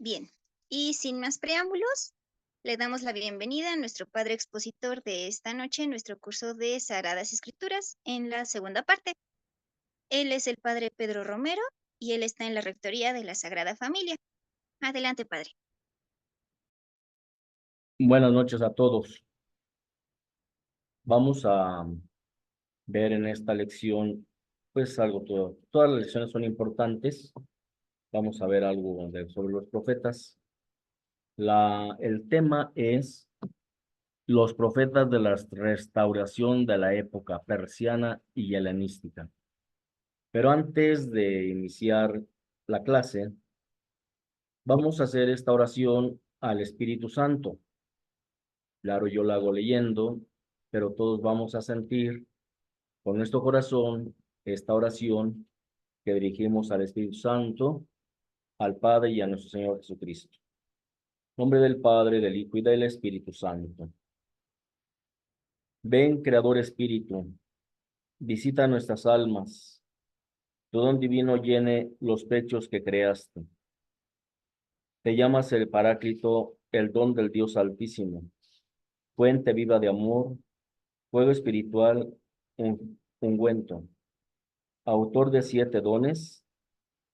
Bien, y sin más preámbulos, le damos la bienvenida a nuestro padre expositor de esta noche en nuestro curso de Sagradas Escrituras en la segunda parte. Él es el padre Pedro Romero y él está en la Rectoría de la Sagrada Familia. Adelante, padre. Buenas noches a todos. Vamos a ver en esta lección, pues todas las lecciones son importantes. Vamos a ver algo sobre los profetas. El tema es los profetas de la restauración de la época persiana y helenística. Pero antes de iniciar la clase, vamos a hacer esta oración al Espíritu Santo. Claro, yo la hago leyendo, pero todos vamos a sentir con nuestro corazón esta oración que dirigimos al Espíritu Santo, al Padre y a nuestro Señor Jesucristo. En nombre del Padre, del Hijo y del Espíritu Santo. Ven, Creador Espíritu, visita nuestras almas. Tu don divino llene los pechos que creaste. Te llamas el Paráclito, el don del Dios Altísimo, fuente viva de amor, fuego espiritual, ungüento, autor de 7 dones,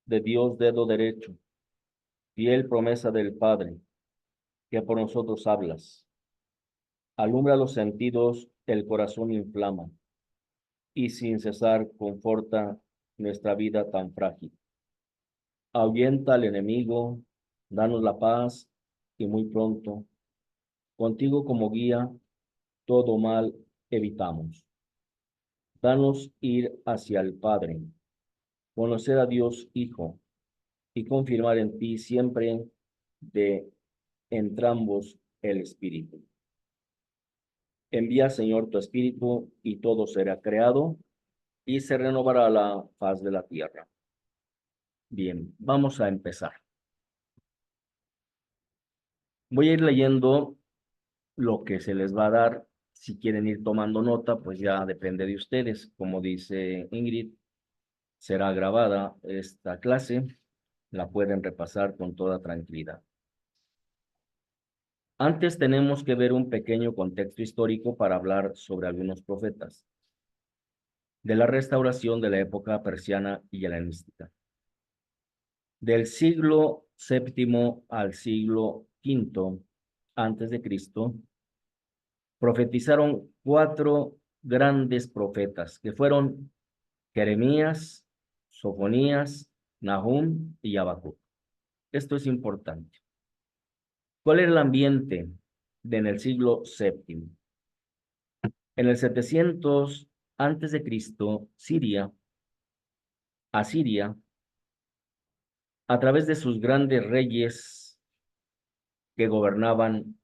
de Dios dedo derecho, fiel promesa del Padre, que por nosotros hablas. Alumbra los sentidos, el corazón inflama, y sin cesar conforta nuestra vida tan frágil. Ahuyenta al enemigo, danos la paz, y muy pronto, contigo como guía, todo mal evitamos. Danos ir hacia el Padre, conocer a Dios Hijo, y confirmar en ti siempre de entrambos el Espíritu. Envía, Señor, tu Espíritu, y todo será creado, y se renovará la faz de la tierra. Bien, vamos a empezar. Voy a ir leyendo lo que se les va a dar. Si quieren ir tomando nota, pues ya depende de ustedes. Como dice Ingrid, será grabada esta clase. La pueden repasar con toda tranquilidad. Antes tenemos que ver un pequeño contexto histórico para hablar sobre algunos profetas de la restauración de la época persiana y helenística. Del siglo VII al siglo V antes de Cristo, profetizaron 4 grandes profetas, que fueron Jeremías, Sofonías, Nahum y Habacuc. Esto es importante. ¿Cuál era el ambiente en el siglo VII? En el 700 antes de Cristo, Asiria, a través de sus grandes reyes que gobernaban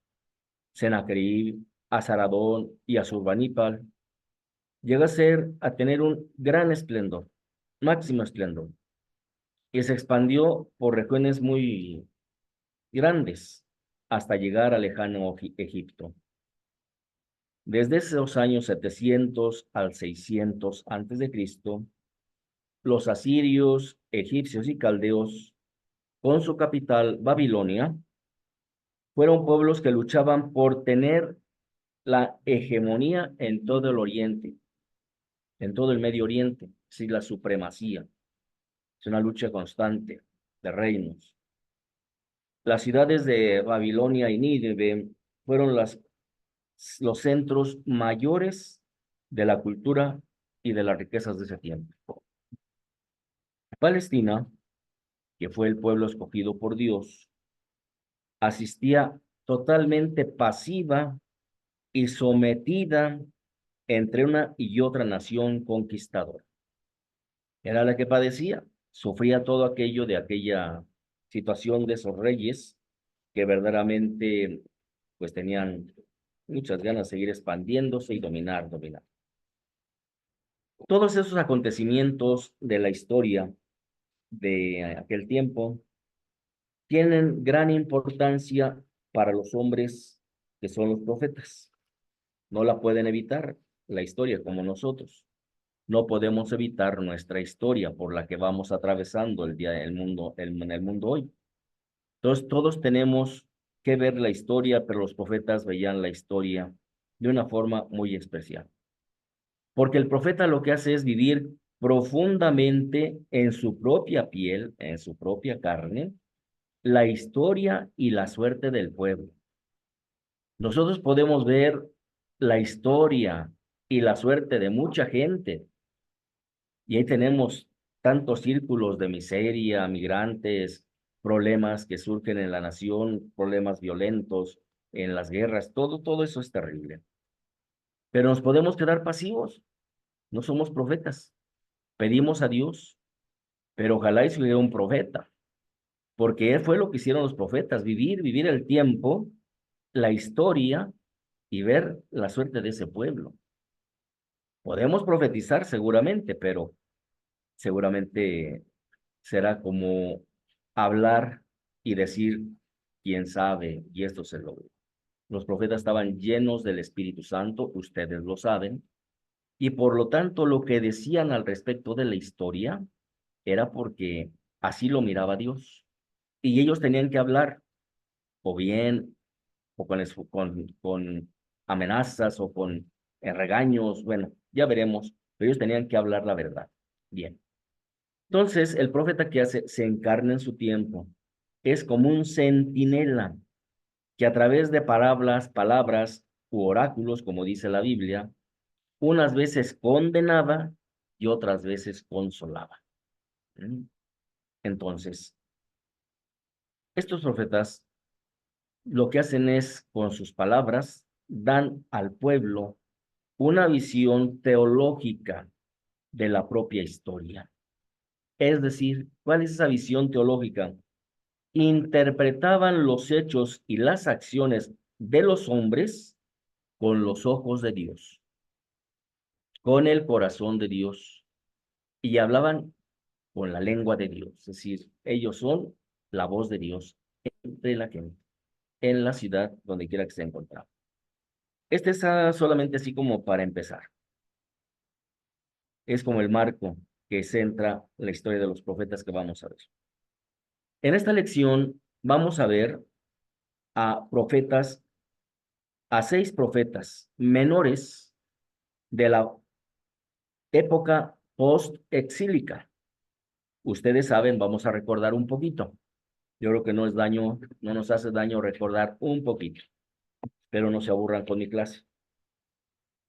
Sennacherib, Azaradón y Asurbanipal, llega a tener un gran esplendor, máximo esplendor, y se expandió por regiones muy grandes hasta llegar al lejano Egipto. Desde esos años 700 al 600 antes de Cristo, los asirios, egipcios y caldeos, con su capital Babilonia, fueron pueblos que luchaban por tener la hegemonía en todo el Oriente, en todo el Medio Oriente, sí, la supremacía. Es una lucha constante de reinos. Las ciudades de Babilonia y Nínive fueron los centros mayores de la cultura y de las riquezas de ese tiempo. Palestina, que fue el pueblo escogido por Dios, asistía totalmente pasiva y sometida entre una y otra nación conquistadora. Era la que padecía, sufría todo aquello de aquella situación de esos reyes que verdaderamente pues tenían muchas ganas de seguir expandiéndose y dominar. Todos esos acontecimientos de la historia de aquel tiempo tienen gran importancia para los hombres que son los profetas. No la pueden evitar la historia como nosotros. No podemos evitar nuestra historia por la que vamos atravesando en el mundo hoy. Entonces, todos tenemos que ver la historia, pero los profetas veían la historia de una forma muy especial. Porque el profeta lo que hace es vivir profundamente en su propia piel, en su propia carne, la historia y la suerte del pueblo. Nosotros podemos ver la historia y la suerte de mucha gente, y ahí tenemos tantos círculos de miseria, migrantes, problemas que surgen en la nación, problemas violentos en las guerras, todo eso es terrible. Pero nos podemos quedar pasivos, no somos profetas. Pedimos a Dios, pero ojalá y se hubiera un profeta, porque fue lo que hicieron los profetas, vivir el tiempo, la historia y ver la suerte de ese pueblo. Podemos profetizar seguramente, pero seguramente será como hablar y decir, quién sabe, y esto se logra. Los profetas estaban llenos del Espíritu Santo, ustedes lo saben, y por lo tanto lo que decían al respecto de la historia era porque así lo miraba Dios. Y ellos tenían que hablar, o bien, o con amenazas, o con regaños, bueno, ya veremos, pero ellos tenían que hablar la verdad. Bien. Entonces, el profeta que hace, se encarna en su tiempo, es como un centinela que a través de palabras u oráculos, como dice la Biblia, unas veces condenaba y otras veces consolaba. ¿Mm? Entonces, estos profetas lo que hacen es, con sus palabras, dan al pueblo una visión teológica de la propia historia. Es decir, ¿cuál es esa visión teológica? Interpretaban los hechos y las acciones de los hombres con los ojos de Dios, con el corazón de Dios, y hablaban con la lengua de Dios. Es decir, ellos son la voz de Dios entre la gente, en la ciudad, donde quiera que se encontraban. Este es solamente así como para empezar. Es como el marco que centra la historia de los profetas que vamos a ver. En esta lección vamos a ver a profetas, a 6 profetas menores de la época post-exílica. Ustedes saben, vamos a recordar un poquito. Yo creo que no es daño, no nos hace daño recordar un poquito, pero no se aburran con mi clase.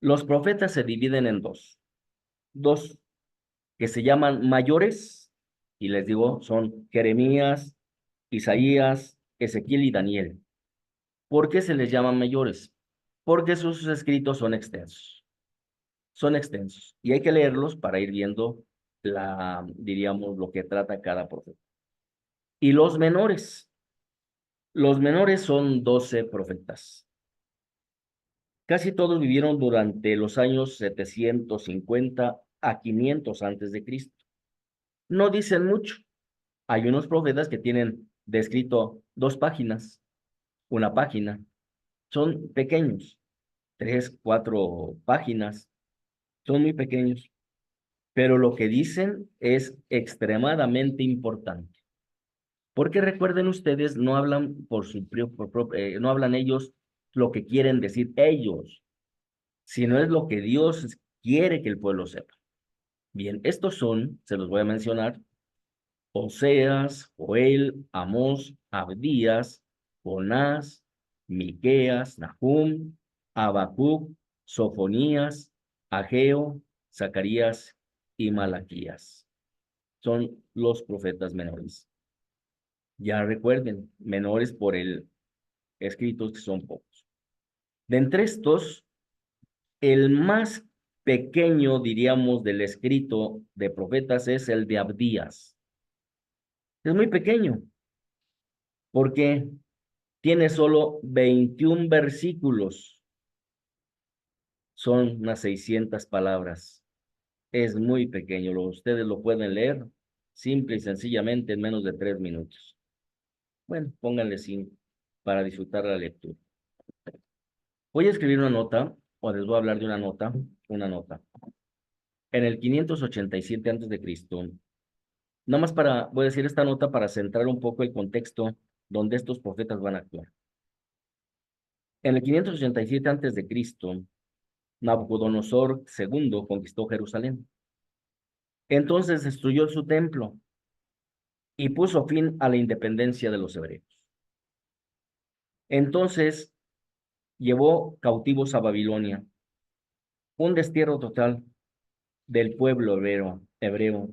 Los profetas se dividen en dos que se llaman mayores, y les digo, son Jeremías, Isaías, Ezequiel y Daniel. ¿Por qué se les llaman mayores? Porque sus escritos son extensos, y hay que leerlos para ir viendo diríamos, lo que trata cada profeta. Y los menores son 12 profetas. Casi todos vivieron durante los años 750 a 500 antes de Cristo. No dicen mucho. Hay unos profetas que tienen descrito 2 páginas, una página. Son pequeños, 3, 4 páginas. Son muy pequeños. Pero lo que dicen es extremadamente importante. Porque recuerden ustedes, no hablan no hablan ellos lo que quieren decir ellos, sino es lo que Dios quiere que el pueblo sepa. Bien, estos son, se los voy a mencionar: Oseas, Joel, Amós, Abdías, Jonás, Miqueas, Nahum, Habacuc, Sofonías, Ageo, Zacarías y Malaquías. Son los profetas menores. Ya recuerden, menores por el escritos que son pocos. De entre estos, el más pequeño, diríamos, del escrito de profetas es el de Abdías. Es muy pequeño, porque tiene solo 21 versículos. Son unas 600 palabras. Es muy pequeño, ustedes lo pueden leer simple y sencillamente en menos de 3 minutos. Bueno, pónganle 5 para disfrutar la lectura. Voy a escribir una nota, o les voy a hablar de una nota. En el 587 antes de Cristo, nada más voy a decir esta nota para centrar un poco el contexto donde estos profetas van a actuar. En el 587 a.C., Nabucodonosor II conquistó Jerusalén. Entonces destruyó su templo y puso fin a la independencia de los hebreos. Entonces llevó cautivos a Babilonia, un destierro total del pueblo hebreo,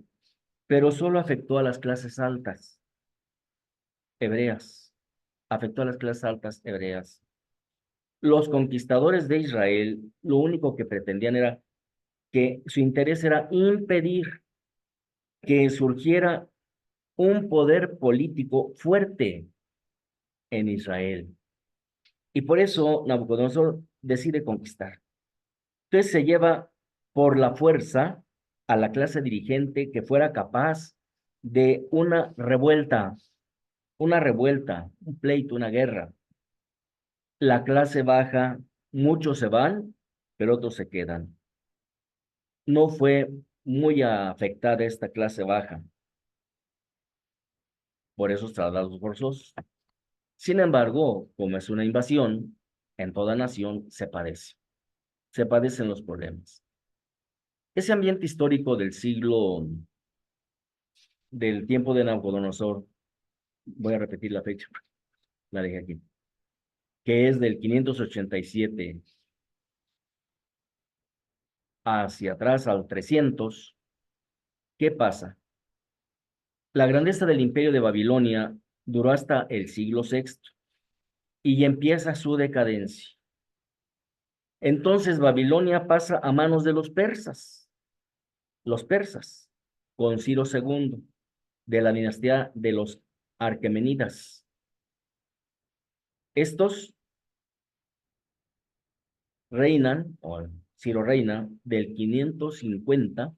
pero solo afectó a las clases altas hebreas, afectó a las clases altas hebreas. Los conquistadores de Israel, lo único que pretendían era que su interés era impedir que surgiera un poder político fuerte en Israel. Y por eso Nabucodonosor decide conquistar. Entonces se lleva por la fuerza a la clase dirigente que fuera capaz de una revuelta, un pleito, una guerra. La clase baja, muchos se van, pero otros se quedan. No fue muy afectada esta clase baja por esos traslados forzosos. Sin embargo, como es una invasión, en toda nación se padecen los problemas. Ese ambiente histórico del tiempo de Nabucodonosor, voy a repetir la fecha, la dejé aquí, que es del 587 hacia atrás al 300, ¿qué pasa? La grandeza del imperio de Babilonia duró hasta el siglo sexto y empieza su decadencia. Entonces Babilonia pasa a manos de los persas, con Ciro II, de la dinastía de los Arquemenidas. Estos reinan, o Ciro reina, del 550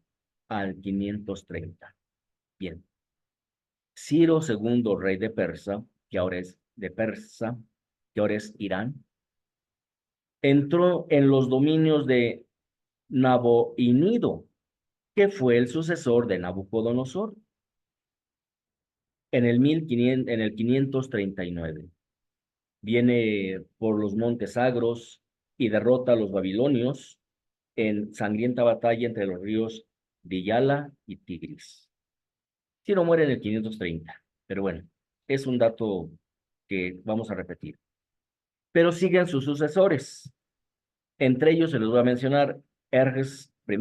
al 530. Bien, Ciro II, rey de Persa, que ahora es de Persa, que ahora es Irán, entró en los dominios de Naboinido, que fue el sucesor de Nabucodonosor, en el 539. Viene por los montes Sagros y derrota a los babilonios en sangrienta batalla entre los ríos Diyala y Tigris. Ciro muere en el 530, pero bueno, es un dato que vamos a repetir. Pero siguen sus sucesores. Entre ellos se les voy a mencionar Erges I,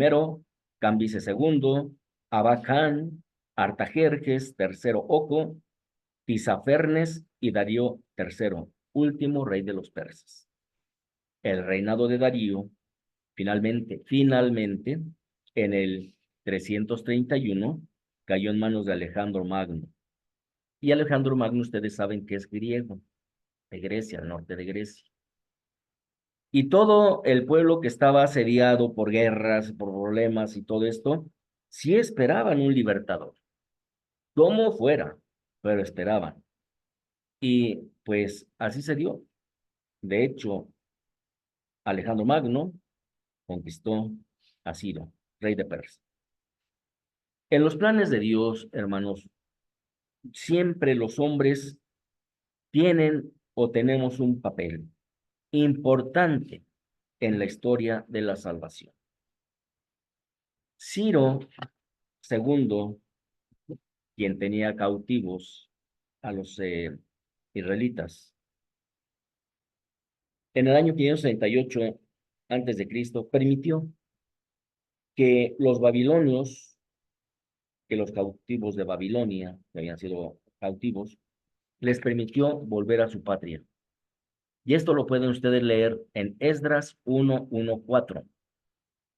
Cambises II, Abacán, Artajerjes III Oco, Tisafernes y Darío III, último rey de los persas. El reinado de Darío, finalmente, en el 331, cayó en manos de Alejandro Magno. Y Alejandro Magno, ustedes saben que es griego, de Grecia, al norte de Grecia. Y todo el pueblo que estaba asediado por guerras, por problemas y todo esto, sí esperaban un libertador, como fuera, pero esperaban. Y pues así se dio. De hecho, Alejandro Magno conquistó a Ciro, rey de Persia. En los planes de Dios, hermanos, siempre los hombres tienen o tenemos un papel importante en la historia de la salvación. Ciro II, quien tenía cautivos a los israelitas, en el año 538 antes de Cristo, permitió que los babilonios, que los cautivos de Babilonia, que habían sido cautivos, les permitió volver a su patria. Y esto lo pueden ustedes leer en Esdras 1:1-4.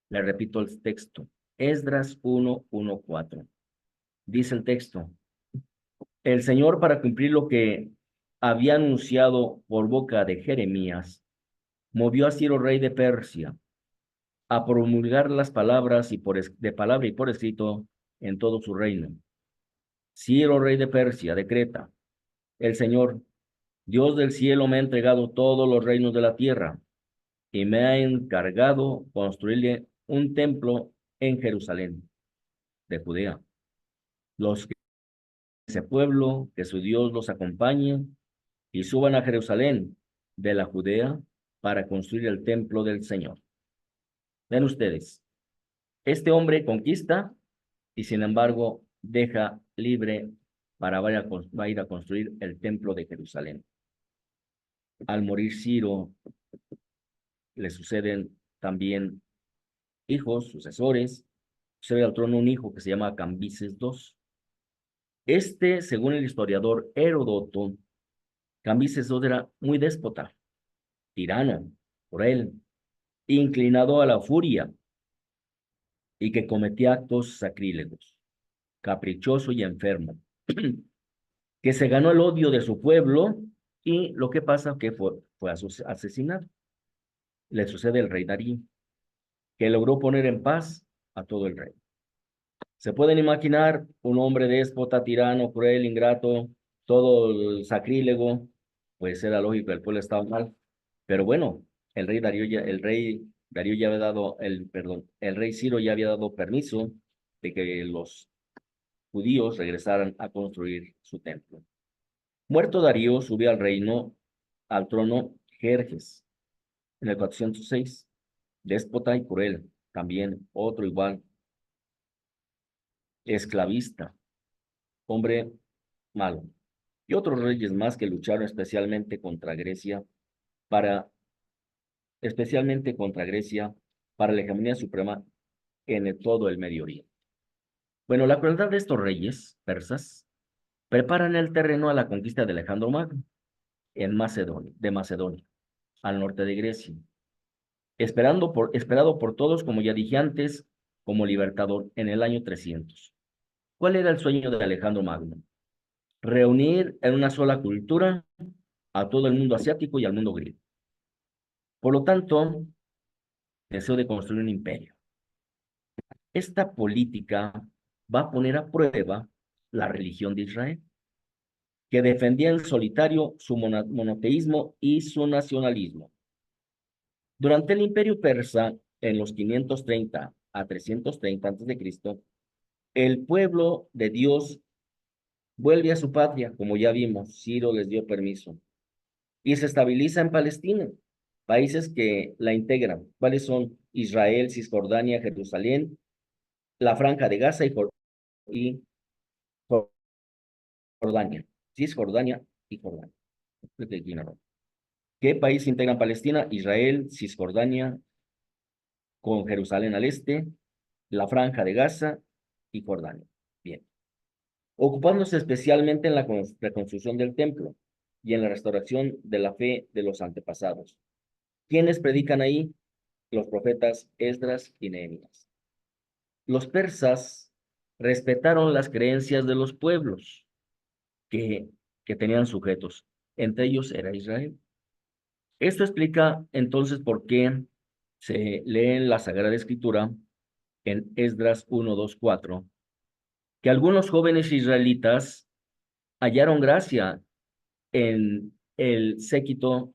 Le repito el texto. Esdras 1:1-4. Dice el texto: el Señor, para cumplir lo que había anunciado por boca de Jeremías, movió a Ciro, rey de Persia, a promulgar las palabras de palabra y por escrito en todo su reino. Ciro, rey de Persia, decreta: el Señor, Dios del cielo, me ha entregado todos los reinos de la tierra y me ha encargado construirle un templo en Jerusalén, de Judea. Los que ese pueblo, que su Dios los acompañe y suban a Jerusalén de la Judea para construir el templo del Señor. Ven ustedes, este hombre conquista y sin embargo deja libre para va a ir a construir el templo de Jerusalén. Al morir Ciro, le suceden también hijos, sucesores. Sucede al trono un hijo que se llama Cambises II. Este, según el historiador Heródoto, Cambises II era muy déspota, tirano, cruel, inclinado a la furia y que cometía actos sacrílegos, caprichoso y enfermo, que se ganó el odio de su pueblo y lo que pasa que fue asesinado. Le sucede el rey Darío, que logró poner en paz a todo el reino. Se pueden imaginar un hombre déspota, tirano, cruel, ingrato, todo el sacrílego, pues era lógico, el pueblo estaba mal. Pero bueno, el rey Darío ya había dado, el rey Ciro ya había dado permiso de que los judíos regresaran a construir su templo. Muerto Darío, subió al trono Jerjes, en el 406, déspota y cruel, también otro igual, esclavista, hombre malo, y otros reyes más que lucharon para, especialmente contra Grecia, para la hegemonía suprema en todo el Medio Oriente. Bueno, la crueldad de estos reyes persas preparan el terreno a la conquista de Alejandro Magno de Macedonia, al norte de Grecia, esperado por todos, como ya dije antes, como libertador en el año 300. ¿Cuál era el sueño de Alejandro Magno? Reunir en una sola cultura a todo el mundo asiático y al mundo griego. Por lo tanto, deseo de construir un imperio. Esta política va a poner a prueba la religión de Israel, que defendía en solitario su monoteísmo y su nacionalismo. Durante el imperio persa, en los 530 a 330 a.C., el pueblo de Dios vuelve a su patria, como ya vimos, Ciro les dio permiso, y se estabiliza en Palestina, países que la integran. ¿Cuáles son? Israel, Cisjordania, Jerusalén, la Franja de Gaza y Jordania. Cisjordania y Jordania. ¿Qué país integran Palestina? Israel, Cisjordania, con Jerusalén al este, la Franja de Gaza y Jordania. Bien. Ocupándose especialmente en la reconstrucción del templo y en la restauración de la fe de los antepasados. ¿Quiénes predican ahí? Los profetas Esdras y Nehemías. Los persas respetaron las creencias de los pueblos que, que tenían sujetos. Entre ellos era Israel. Esto explica entonces por qué se lee en la Sagrada Escritura, en Esdras 1, 2, 4, que algunos jóvenes israelitas hallaron gracia en el séquito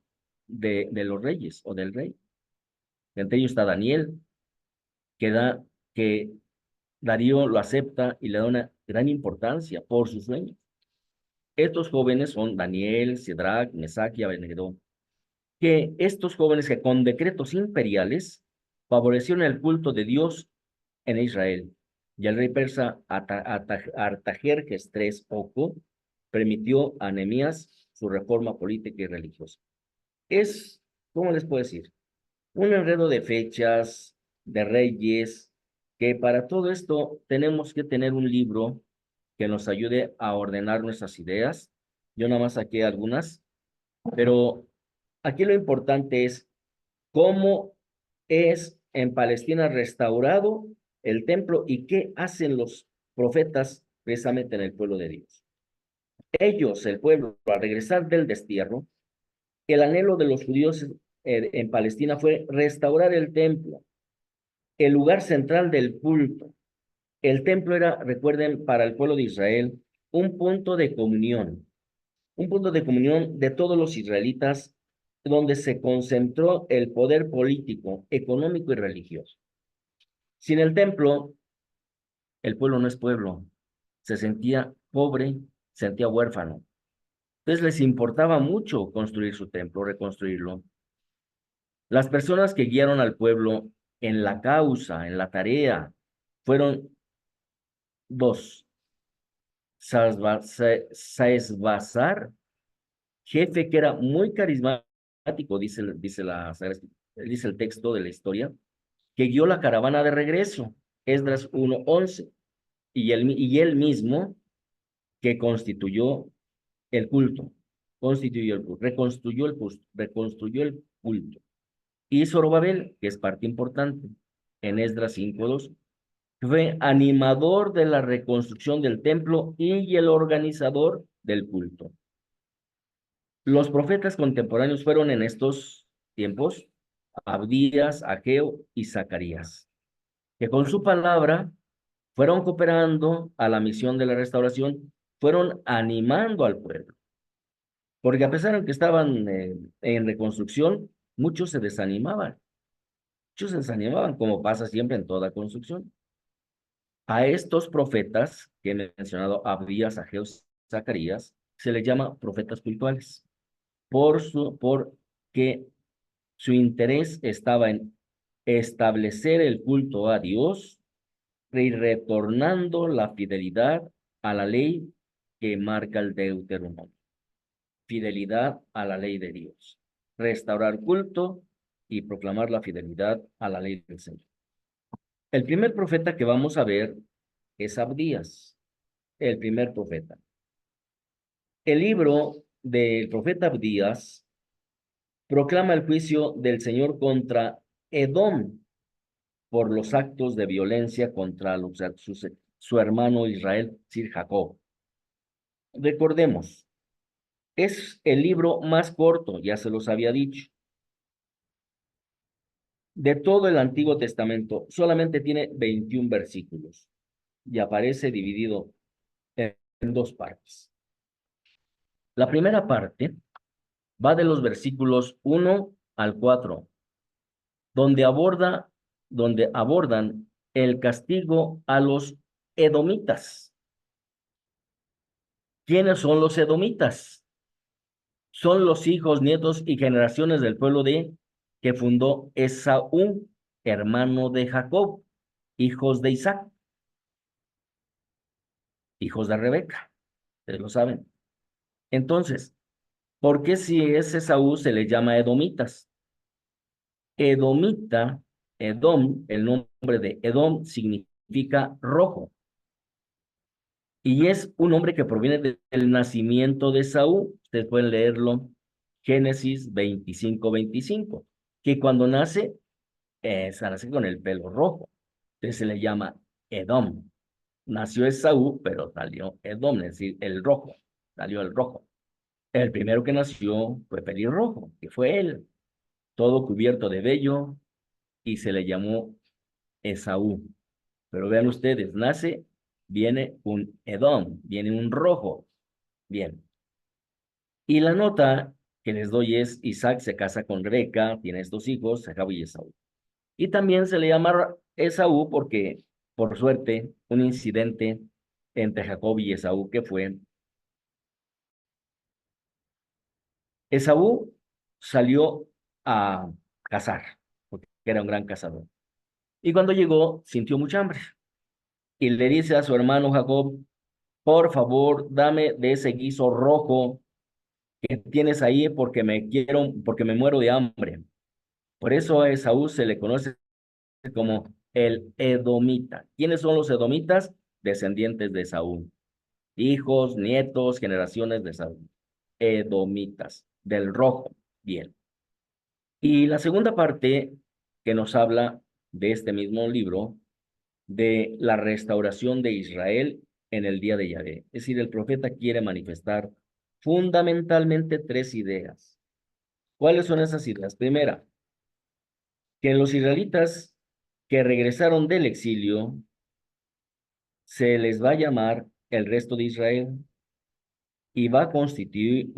de los reyes o del rey. Entre ellos está Daniel, que Darío lo acepta y le da una gran importancia por sus sueños. Estos jóvenes son Daniel, Sadrach, Mesach y Abednego, que estos jóvenes que con decretos imperiales favorecieron el culto de Dios en Israel. Y el rey persa Artajerjes III Oco permitió a Nehemías su reforma política y religiosa. Es, ¿cómo les puedo decir? Un enredo de fechas, de reyes, que para todo esto tenemos que tener un libro que nos ayude a ordenar nuestras ideas. Yo nada más saqué algunas, pero aquí lo importante es cómo es en Palestina restaurado el templo y qué hacen los profetas precisamente en el pueblo de Dios. Ellos, el pueblo, al regresar del destierro, el anhelo de los judíos en Palestina fue restaurar el templo, el lugar central del culto. El templo era, recuerden, para el pueblo de Israel, un punto de comunión de todos los israelitas, donde se concentró el poder político, económico y religioso. Sin el templo, el pueblo no es pueblo, se sentía pobre, se sentía huérfano. Entonces les importaba mucho construir su templo, reconstruirlo. Las personas que guiaron al pueblo en la causa, en la tarea, fueron dos. Saesbazar, jefe que era muy carismático, dice el texto de la historia, que guió la caravana de regreso, Esdras 1:11, y él mismo que constituyó el culto, reconstruyó el culto. Y Zorobabel, que es parte importante, en Esdras 5:2, fue animador de la reconstrucción del templo y el organizador del culto. Los profetas contemporáneos fueron en estos tiempos Abdías, Ageo y Zacarías, que con su palabra fueron cooperando a la misión de la restauración, fueron animando al pueblo, porque a pesar de que estaban en reconstrucción, muchos se desanimaban, como pasa siempre en toda construcción. A estos profetas que he mencionado, Abdías, Ageo, Zacarías, se les llama profetas espirituales, porque su interés estaba en establecer el culto a Dios y retornando la fidelidad a la ley que marca el Deuteronomio. Fidelidad a la ley de Dios. Restaurar culto y proclamar la fidelidad a la ley del Señor. El primer profeta que vamos a ver es Abdías, el primer profeta. El libro del profeta Abdías proclama el juicio del Señor contra Edom por los actos de violencia contra su hermano Israel, es decir, Jacob. Recordemos, es el libro más corto, ya se los había dicho, de todo el Antiguo Testamento. Solamente tiene 21 versículos y aparece dividido en dos partes. La primera parte va de los versículos 1 al 4, donde abordan el castigo a los edomitas. ¿Quiénes son los edomitas? Son los hijos, nietos y generaciones del pueblo que fundó Esaú, hermano de Jacob, hijos de Isaac, hijos de Rebeca. Ustedes lo saben. Entonces, ¿por qué si es Esaú se le llama edomitas? Edomita, Edom, el nombre de Edom significa rojo. Y es un nombre que proviene del nacimiento de Esaú. Ustedes pueden leerlo, Génesis 25:25, que cuando nace, se nace con el pelo rojo. Entonces se le llama Edom. Nació Esaú, pero salió Edom, es decir, el rojo, salió el rojo. El primero que nació fue pelirrojo, que fue él, todo cubierto de vello, y se le llamó Esaú. Pero vean ustedes, viene un Edom, viene un rojo. Bien. Y la nota que les doy es, Isaac se casa con Rebeca, tiene estos hijos, Jacob y Esaú. Y también se le llama Esaú porque, por suerte, un incidente entre Jacob y Esaú que fue, Esaú salió a cazar, porque era un gran cazador. Y cuando llegó, sintió mucha hambre. Y le dice a su hermano Jacob, por favor, dame de ese guiso rojo que tienes ahí porque me muero de hambre. Por eso a Esaú se le conoce como el edomita. ¿Quiénes son los edomitas? Descendientes de Esaú. Hijos, nietos, generaciones de Esaú. Edomitas, del rojo. Bien. Y la segunda parte que nos habla de este mismo libro, de la restauración de Israel en el día de Yahvé. Es decir, el profeta quiere manifestar fundamentalmente tres ideas. ¿Cuáles son esas ideas? Primera, que los israelitas que regresaron del exilio se les va a llamar el resto de Israel y va a constituir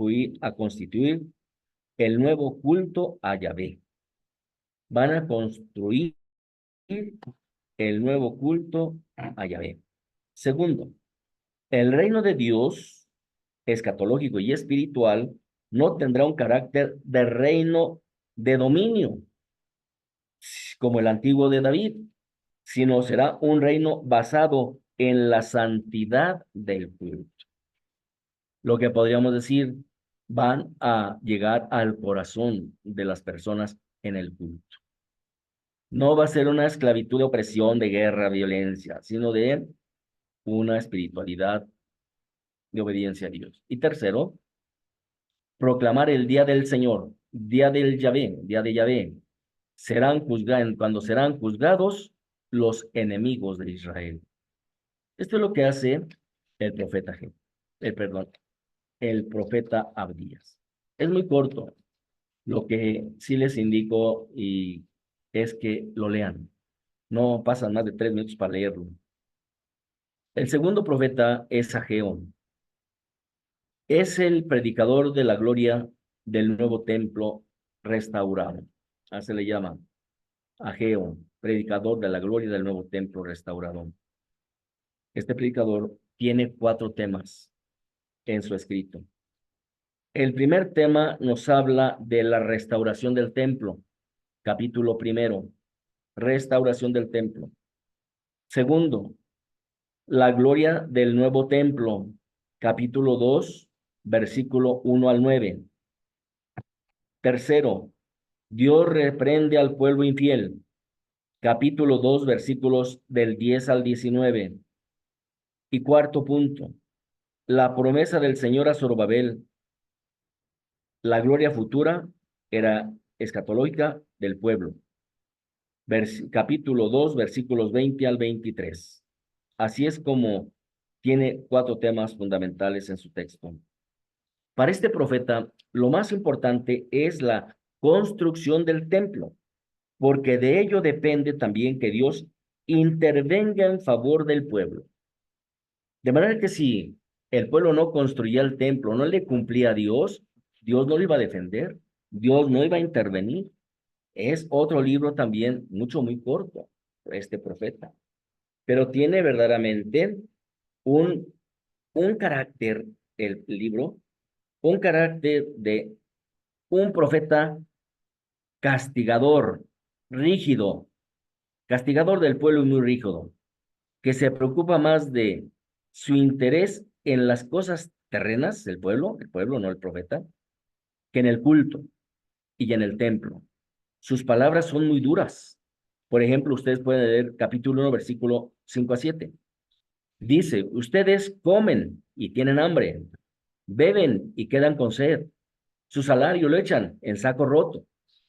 el nuevo culto a Yahvé. Van a construir el nuevo culto a Yahvé. Segundo, el reino de Dios escatológico y espiritual, no tendrá un carácter de reino de dominio, como el antiguo de David, sino será un reino basado en la santidad del culto. Lo que podríamos decir, van a llegar al corazón de las personas en el culto. No va a ser una esclavitud de opresión, de guerra, violencia, sino de una espiritualidad de obediencia a Dios. Y tercero, proclamar el día del Señor, día del Yahvé, día de Yahvé. Cuando serán juzgados los enemigos de Israel. Esto es lo que hace el profeta el profeta Abdías. Es muy corto. Lo que sí les indico y es que lo lean. No pasan más de 3 minutos para leerlo. El segundo profeta es Ageo. Es el predicador de la gloria del nuevo templo restaurado. Así se le llama. Ageo, predicador de la gloria del nuevo templo restaurado. Este predicador tiene 4 temas en su escrito. El primer tema nos habla de la restauración del templo. Capítulo 1, restauración del templo. Segundo, la gloria del nuevo templo. Capítulo 2, versículo 1 al 9. Tercero, Dios reprende al pueblo infiel. Capítulo 2, versículos del 10 al 19. Y cuarto punto, la promesa del Señor a Zorobabel. La gloria futura era escatológica del pueblo. Capítulo 2, versículos 20 al 23. Así es como tiene 4 temas fundamentales en su texto. Para este profeta, lo más importante es la construcción del templo, porque de ello depende también que Dios intervenga en favor del pueblo. De manera que si el pueblo no construía el templo, no le cumplía a Dios, Dios no lo iba a defender, Dios no iba a intervenir. Es otro libro también muy corto, este profeta, pero tiene verdaderamente un, un carácter, el libro, un carácter de un profeta castigador, rígido, castigador del pueblo y muy rígido, que se preocupa más de su interés en las cosas terrenas del pueblo, el pueblo, no el profeta, que en el culto y en el templo. Sus palabras son muy duras. Por ejemplo, ustedes pueden leer capítulo 1, versículo 5 a 7. Dice, ustedes comen y tienen hambre, beben y quedan con sed. Su salario lo echan en saco roto.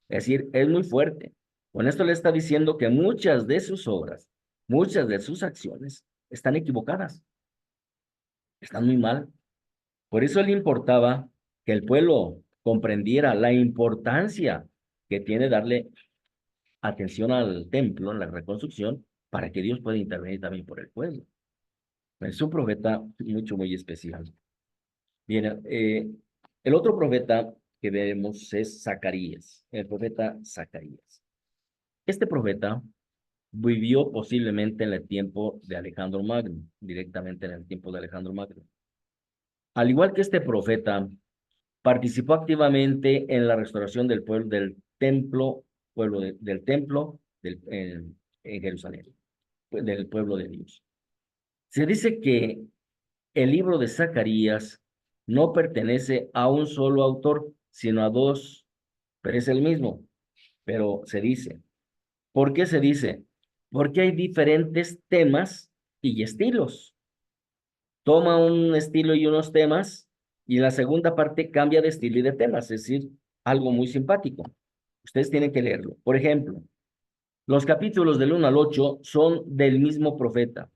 Es decir, es muy fuerte. Con esto le está diciendo que muchas de sus obras, muchas de sus acciones están equivocadas, están muy mal. Por eso le importaba que el pueblo comprendiera la importancia que tiene darle atención al templo, en la reconstrucción, para que Dios pueda intervenir también por el pueblo. Es un profeta muy especial. Bien, el otro profeta que vemos es Zacarías, el profeta Zacarías. Este profeta vivió posiblemente en el tiempo de Alejandro Magno, directamente en el tiempo de Alejandro Magno. Al igual que este profeta, participó activamente en la restauración del pueblo del templo, del templo en Jerusalén, del pueblo de Dios. Se dice que el libro de Zacarías no pertenece a un solo autor, sino a 2, pero es el mismo. Pero se dice, ¿por qué se dice? Porque hay diferentes temas y estilos. Toma un estilo y unos temas, y en la segunda parte cambia de estilo y de temas, es decir, algo muy simpático. Ustedes tienen que leerlo. Por ejemplo, los capítulos del 1 al 8 son del mismo profeta,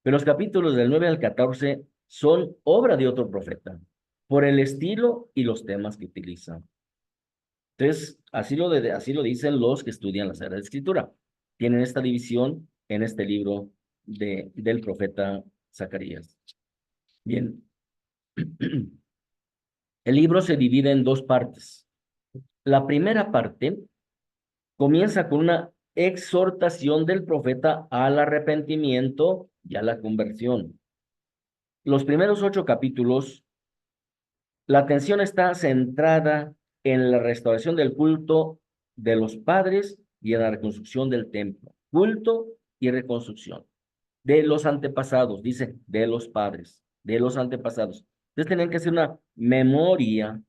pero los capítulos del 9 al 14 son obra de otro profeta, por el estilo y los temas que utiliza. Entonces, así lo dicen los que estudian la Sagrada Escritura. Tienen esta división en este libro del profeta Zacarías. Bien, el libro se divide en 2 partes. La primera parte comienza con una exhortación del profeta al arrepentimiento y a la conversión. Los primeros 8 capítulos La atención está centrada en la restauración del culto de los padres y en la reconstrucción del templo. Culto y reconstrucción de los antepasados, dice, de los padres, de los antepasados. Entonces tenían que hacer una memoria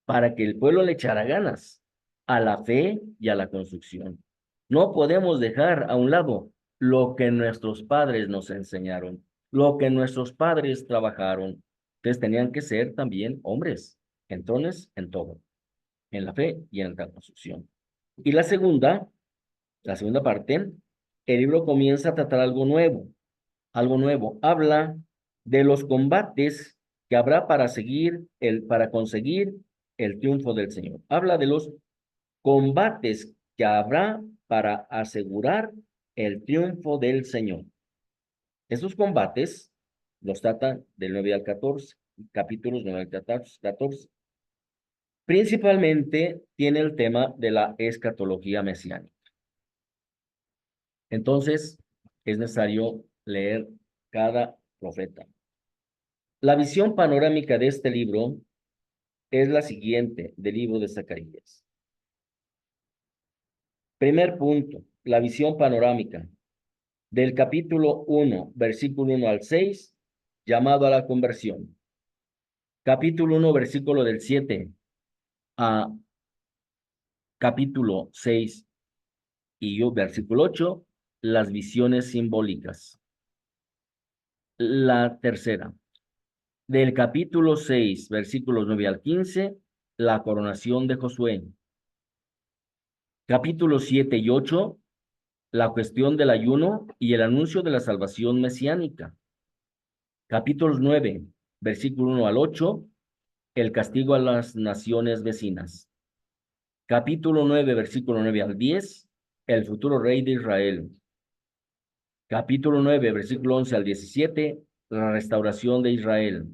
para que el pueblo le echara ganas a la fe y a la construcción. No podemos dejar a un lado lo que nuestros padres nos enseñaron, lo que nuestros padres trabajaron. Entonces tenían que ser también hombres, entones en todo, en la fe y en la construcción. Y la segunda parte, el libro comienza a tratar algo nuevo, algo nuevo. Habla de los combates que habrá para conseguir el triunfo del Señor. Habla de los combates que habrá para asegurar el triunfo del Señor. Esos combates los trata del 9 al 14, capítulos 9 al 14. Principalmente tiene el tema de la escatología mesiánica. Entonces, es necesario leer cada profeta. La visión panorámica de este libro es la siguiente, del libro de Zacarías. Primer punto, la visión panorámica del capítulo 1, versículo 1 al 6, llamado a la conversión. Capítulo 1, versículo del 7 a capítulo 6 y versículo 8, las visiones simbólicas. La tercera, del capítulo 6, versículos 9 al 15, la coronación de Josué. Capítulos 7 y 8, la cuestión del ayuno y el anuncio de la salvación mesiánica. Capítulos 9, versículo 1 al 8, el castigo a las naciones vecinas. Capítulo 9, versículo 9 al 10, el futuro rey de Israel. Capítulo 9, versículo 11 al 17, la restauración de Israel.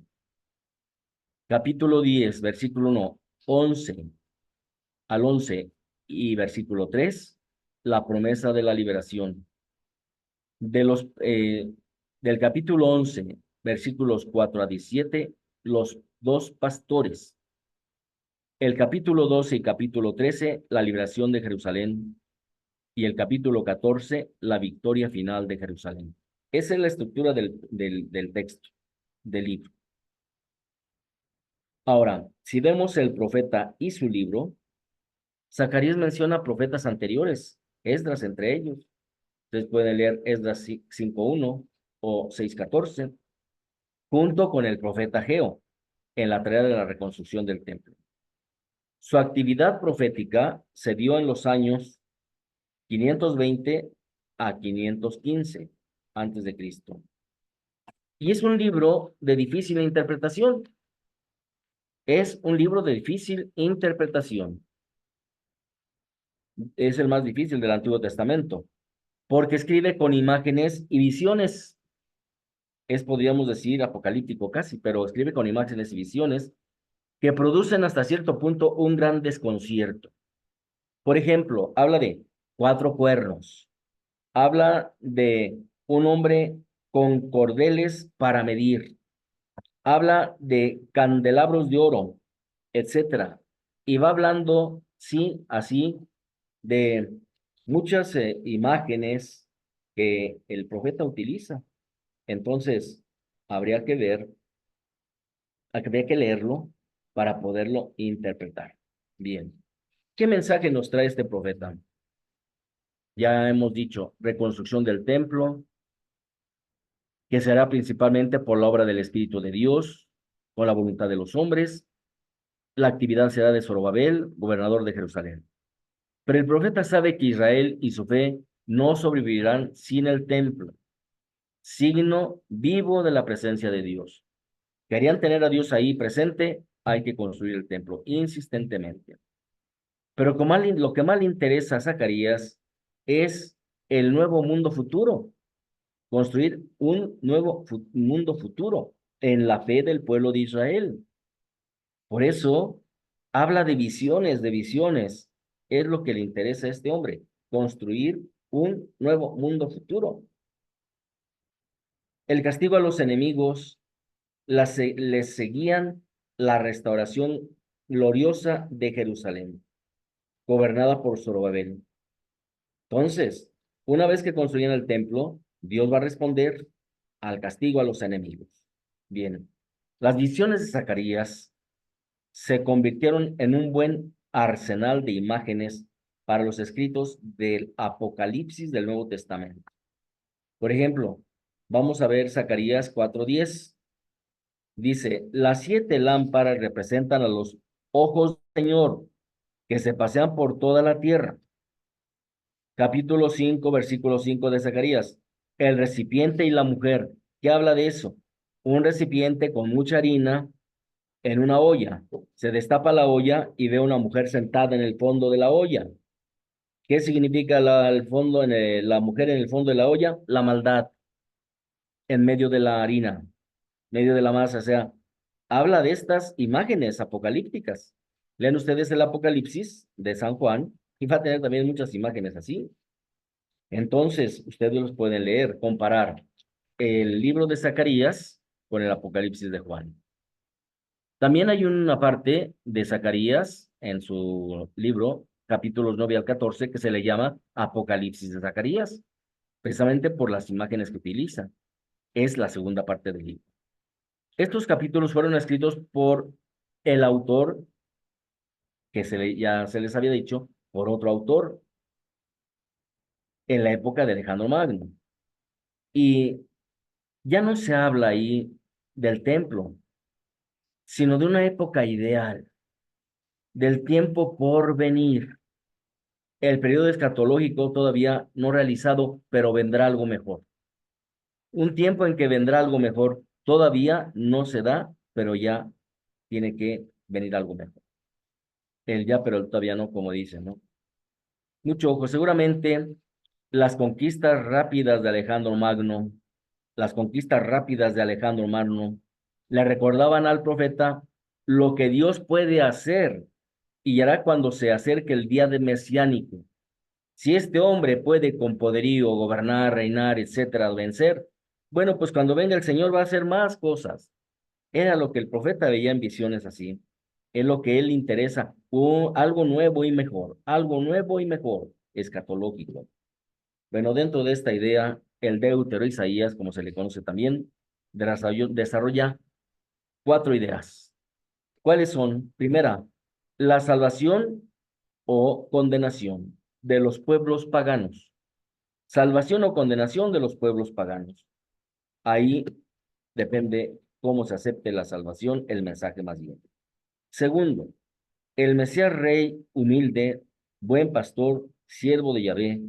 Capítulo 10, versículo 1, 11 al 11 y versículo 3, la promesa de la liberación. Del capítulo 11, versículos 4 a 17, los dos pastores. El capítulo 12 y capítulo 13, la liberación de Jerusalén. Y el capítulo 14, la victoria final de Jerusalén. Esa es la estructura del texto, del libro. Ahora, si vemos el profeta y su libro, Zacarías menciona profetas anteriores, Esdras entre ellos. Ustedes pueden leer Esdras 5:1 o 6:14, junto con el profeta Ageo, en la tarea de la reconstrucción del templo. Su actividad profética se dio en los años 520 a 515 antes de Cristo. Y es un libro de difícil interpretación. Es un libro de difícil interpretación. Es el más difícil del Antiguo Testamento, porque escribe con imágenes y visiones. Podríamos decir, apocalíptico casi, pero escribe con imágenes y visiones que producen hasta cierto punto un gran desconcierto. Por ejemplo, habla de 4 cuernos, habla de un hombre con cordeles para medir, habla de candelabros de oro, etcétera. Y va hablando, sí, así, de muchas imágenes que el profeta utiliza. Entonces, habría que habría que leerlo para poderlo interpretar. Bien. ¿Qué mensaje nos trae este profeta? Ya hemos dicho, reconstrucción del templo, que será principalmente por la obra del Espíritu de Dios, con la voluntad de los hombres. La actividad será de Zorobabel, gobernador de Jerusalén. Pero el profeta sabe que Israel y su fe no sobrevivirán sin el templo, signo vivo de la presencia de Dios. Querían tener a Dios ahí presente, hay que construir el templo insistentemente. Pero lo que más le interesa a Zacarías es el nuevo mundo futuro, construir un nuevo mundo futuro en la fe del pueblo de Israel. Por eso habla de visiones, de visiones. Es lo que le interesa a este hombre, construir un nuevo mundo futuro. El castigo a los enemigos les seguían la restauración gloriosa de Jerusalén, gobernada por Zorobabel. Entonces, una vez que construyan el templo, Dios va a responder al castigo a los enemigos. Bien, las visiones de Zacarías se convirtieron en un buen arsenal de imágenes para los escritos del Apocalipsis del Nuevo Testamento. Por ejemplo, vamos a ver Zacarías 4:10. Dice, las 7 lámparas representan a los ojos del Señor que se pasean por toda la tierra. Capítulo 5, versículo 5 de Zacarías. El recipiente y la mujer. ¿Qué habla de eso? Un recipiente con mucha harina en una olla. Se destapa la olla y ve una mujer sentada en el fondo de la olla. ¿Qué significa la mujer en el fondo de la olla? La maldad en medio de la harina, medio de la masa. O sea, habla de estas imágenes apocalípticas. Lean ustedes el Apocalipsis de San Juan y va a tener también muchas imágenes así. Entonces, ustedes los pueden leer, comparar el libro de Zacarías con el Apocalipsis de Juan. También hay una parte de Zacarías en su libro, capítulos 9 al 14, que se le llama Apocalipsis de Zacarías, precisamente por las imágenes que utiliza. Es la segunda parte del libro. Estos capítulos fueron escritos por el autor, que ya se les había dicho, por otro autor, en la época de Alejandro Magno. Y ya no se habla ahí del templo, sino de una época ideal, del tiempo por venir, el periodo escatológico todavía no realizado, pero vendrá algo mejor. Un tiempo en que vendrá algo mejor, todavía no se da, pero ya tiene que venir algo mejor. El ya, pero el todavía no, como dicen, ¿no? Mucho ojo, seguramente las conquistas rápidas de Alejandro Magno, las conquistas rápidas de Alejandro Magno, le recordaban al profeta lo que Dios puede hacer y hará cuando se acerque el día de mesiánico. Si este hombre puede con poderío gobernar, reinar, etcétera, vencer, bueno, pues cuando venga el Señor va a hacer más cosas. Era lo que el profeta veía en visiones así. Es lo que él le interesa, algo nuevo y mejor, algo nuevo y mejor, escatológico. Bueno, dentro de esta idea, el Deutero Isaías, como se le conoce también, desarrolla 4 ideas. ¿Cuáles son? Primera, la salvación o condenación de los pueblos paganos. Salvación o condenación de los pueblos paganos. Ahí depende cómo se acepte la salvación, el mensaje más bien. Segundo, el Mesías Rey humilde, buen pastor, siervo de Yahvé,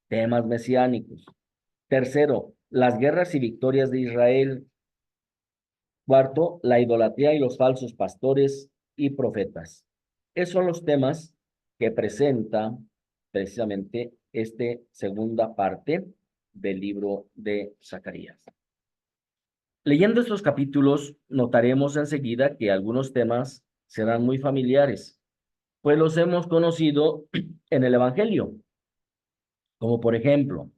temas mesiánicos. Tercero, las guerras y victorias de Israel. Cuarto, la idolatría y los falsos pastores y profetas. Esos son los temas que presenta precisamente esta segunda parte del libro de Zacarías. Leyendo estos capítulos, notaremos enseguida que algunos temas serán muy familiares, pues los hemos conocido en el Evangelio, como por ejemplo,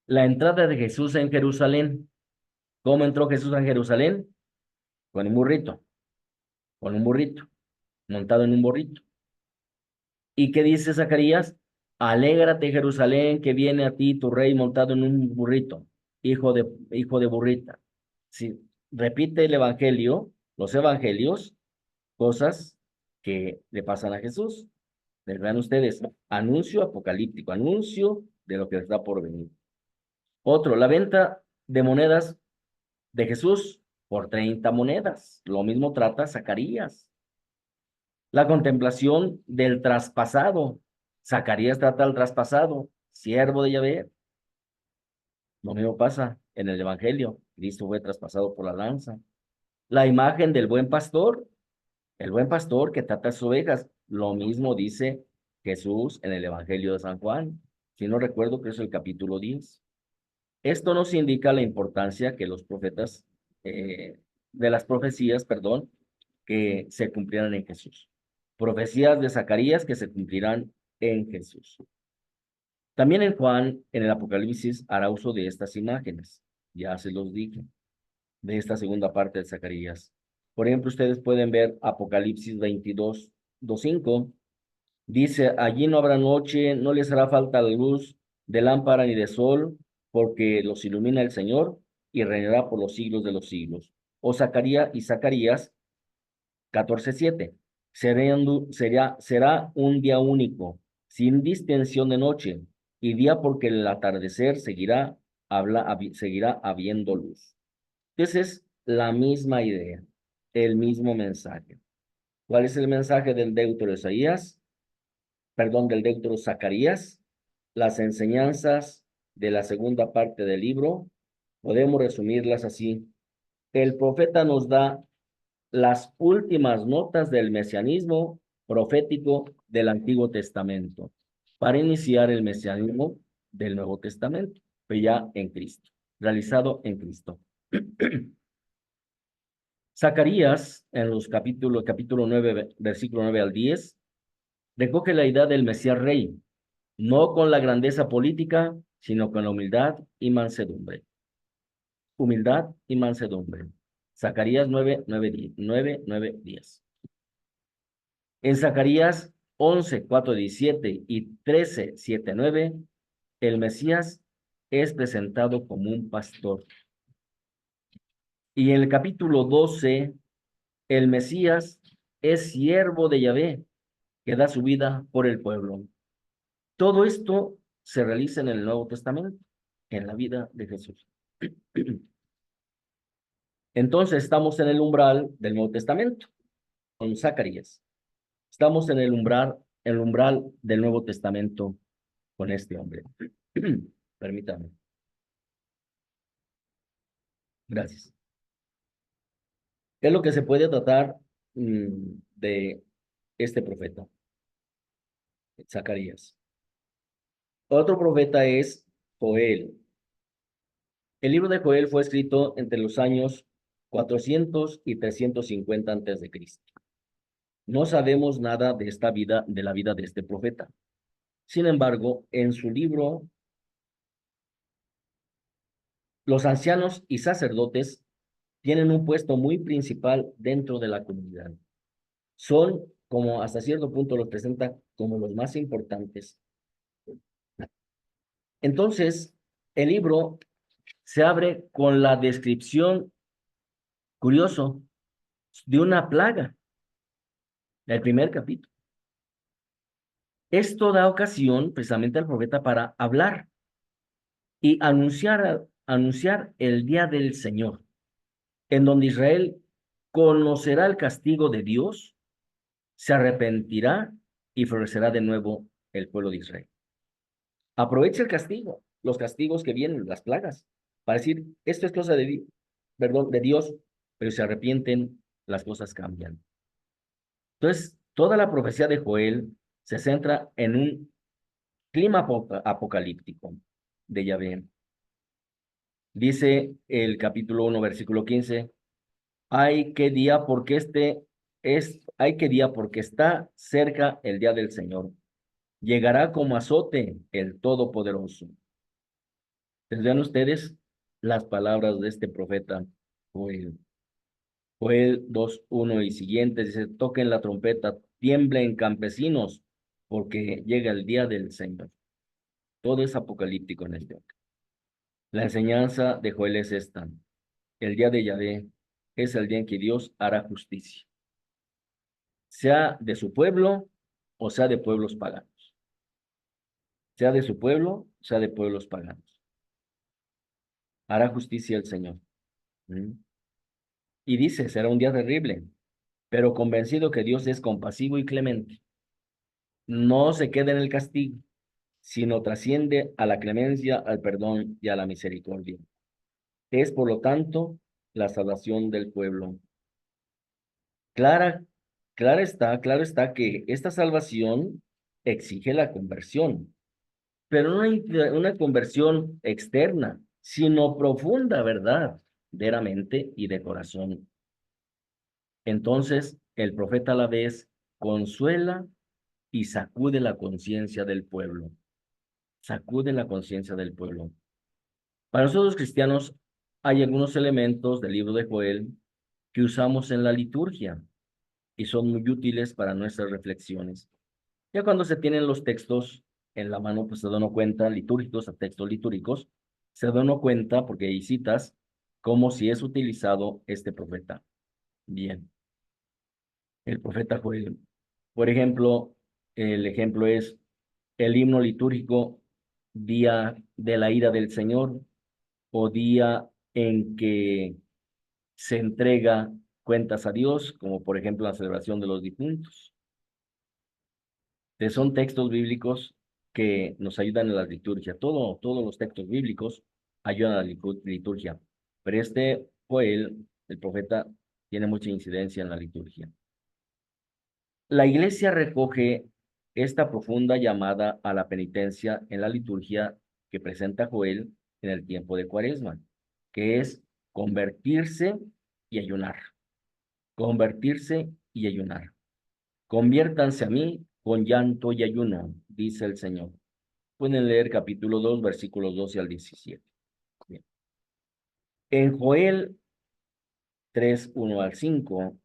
la entrada de Jesús en Jerusalén. ¿Cómo entró Jesús en Jerusalén? Con un burrito, con un burrito, montado en un burrito. ¿Y qué dice Zacarías? Alégrate, Jerusalén, que viene a ti tu rey montado en un burrito, hijo de burrita. Sí, repite el evangelio, los evangelios, cosas que le pasan a Jesús. Vean ustedes, anuncio apocalíptico, anuncio de lo que está por venir. Otro, la venta de monedas de Jesús por 30 monedas. Lo mismo trata Zacarías. La contemplación del traspasado. Zacarías trata al traspasado, siervo de Yahvé. Lo mismo pasa en el Evangelio. Cristo fue traspasado por la lanza. La imagen del buen pastor, el buen pastor que trata sus ovejas. Lo mismo dice Jesús en el Evangelio de San Juan. Si no recuerdo que es el capítulo 10. Esto nos indica la importancia que los profetas, de las profecías, perdón, que se cumplieran en Jesús. Profecías de Zacarías que se cumplirán en Jesús. También en Juan, en el Apocalipsis, hará uso de estas imágenes. Ya se los dije, de esta segunda parte de Zacarías. Por ejemplo, ustedes pueden ver Apocalipsis 22, 2:5. Dice, allí no habrá noche, no les hará falta la luz de lámpara ni de sol, porque los ilumina el Señor y reinará por los siglos de los siglos. O Zacarías 14:7. Será un día único, sin distensión de noche, y día porque el atardecer seguirá habiendo luz. Entonces es la misma idea, el mismo mensaje. ¿Cuál es el mensaje del deutero Isaías? Perdón, del deutero Zacarías. Las enseñanzas de la segunda parte del libro, podemos resumirlas así. El profeta nos da las últimas notas del mesianismo profético del Antiguo Testamento para iniciar el mesianismo del Nuevo Testamento, pero ya en Cristo, realizado en Cristo. Zacarías, en los capítulo 9, versículo 9 al 10, recoge la idea del Mesías Rey, no con la grandeza política, sino con la humildad y mansedumbre. Humildad y mansedumbre. Zacarías 9:10. En Zacarías 11:4-17 y 13:7-9, el Mesías es presentado como un pastor. Y en el capítulo 12, el Mesías es siervo de Yahvé, que da su vida por el pueblo. Todo esto se realiza en el Nuevo Testamento, en la vida de Jesús. Entonces estamos en el umbral del Nuevo Testamento, con Zacarías. Estamos en el umbral del Nuevo Testamento con este hombre. Permítame. Gracias. ¿Qué es lo que se puede tratar de este profeta? Zacarías. Otro profeta es Joel. El libro de Joel fue escrito entre los años 400 y 350 antes de Cristo. No sabemos nada de esta vida, de la vida de este profeta. Sin embargo, en su libro, los ancianos y sacerdotes tienen un puesto muy principal dentro de la comunidad. Son, como hasta cierto punto los presenta como los más importantes. Entonces, el libro se abre con la descripción, curioso, de una plaga, el primer capítulo. Esto da ocasión precisamente al profeta para hablar y anunciar el día del Señor, en donde Israel conocerá el castigo de Dios, se arrepentirá y florecerá de nuevo el pueblo de Israel. Aprovecha el castigo, los castigos que vienen, las plagas, para decir, esto es cosa de, de Dios, pero si se arrepienten, las cosas cambian. Entonces, toda la profecía de Joel se centra en un clima apocalíptico de Yahvé. Dice el capítulo 1, versículo 15, hay que día porque está cerca el día del Señor. Llegará como azote el Todopoderoso. Vean ustedes las palabras de este profeta Joel. Joel 2:1 y siguientes dice, toquen la trompeta, tiemblen campesinos, porque llega el día del Señor. Todo es apocalíptico en este. La enseñanza de Joel es esta. El día de Yahvé es el día en que Dios hará justicia, sea de su pueblo o sea de pueblos paganos. Sea de su pueblo, sea de pueblos paganos. Hará justicia el Señor. Y dice, será un día terrible, pero convencido que Dios es compasivo y clemente. No se queda en el castigo, sino trasciende a la clemencia, al perdón y a la misericordia. Es, por lo tanto, la salvación del pueblo. Claro está que esta salvación exige la conversión, pero no una conversión externa, sino profunda, verdaderamente y de corazón. Entonces, el profeta a la vez consuela y sacude la conciencia del pueblo. Sacude la conciencia del pueblo. Para nosotros cristianos hay algunos elementos del libro de Joel que usamos en la liturgia y son muy útiles para nuestras reflexiones. Ya cuando se tienen los textos en la mano, pues se da uno cuenta, litúrgicos a textos litúrgicos, se da uno cuenta, porque hay citas, como si es utilizado este profeta. Bien, el profeta Joel. Por ejemplo, el ejemplo es el himno litúrgico, día de la ira del Señor, o día en que se entrega cuentas a Dios, como por ejemplo la celebración de los difuntos. Son textos bíblicos que nos ayudan en la liturgia. Todos los textos bíblicos ayudan a la liturgia. Pero este Joel, el profeta, tiene mucha incidencia en la liturgia. La iglesia recoge esta profunda llamada a la penitencia en la liturgia que presenta Joel en el tiempo de Cuaresma, que es convertirse y ayunar. Convertirse y ayunar. Conviértanse a mí con llanto y ayuno, dice el Señor. Pueden leer capítulo 2, versículos 12 al 17. Bien. En Joel 3, 1 al 5,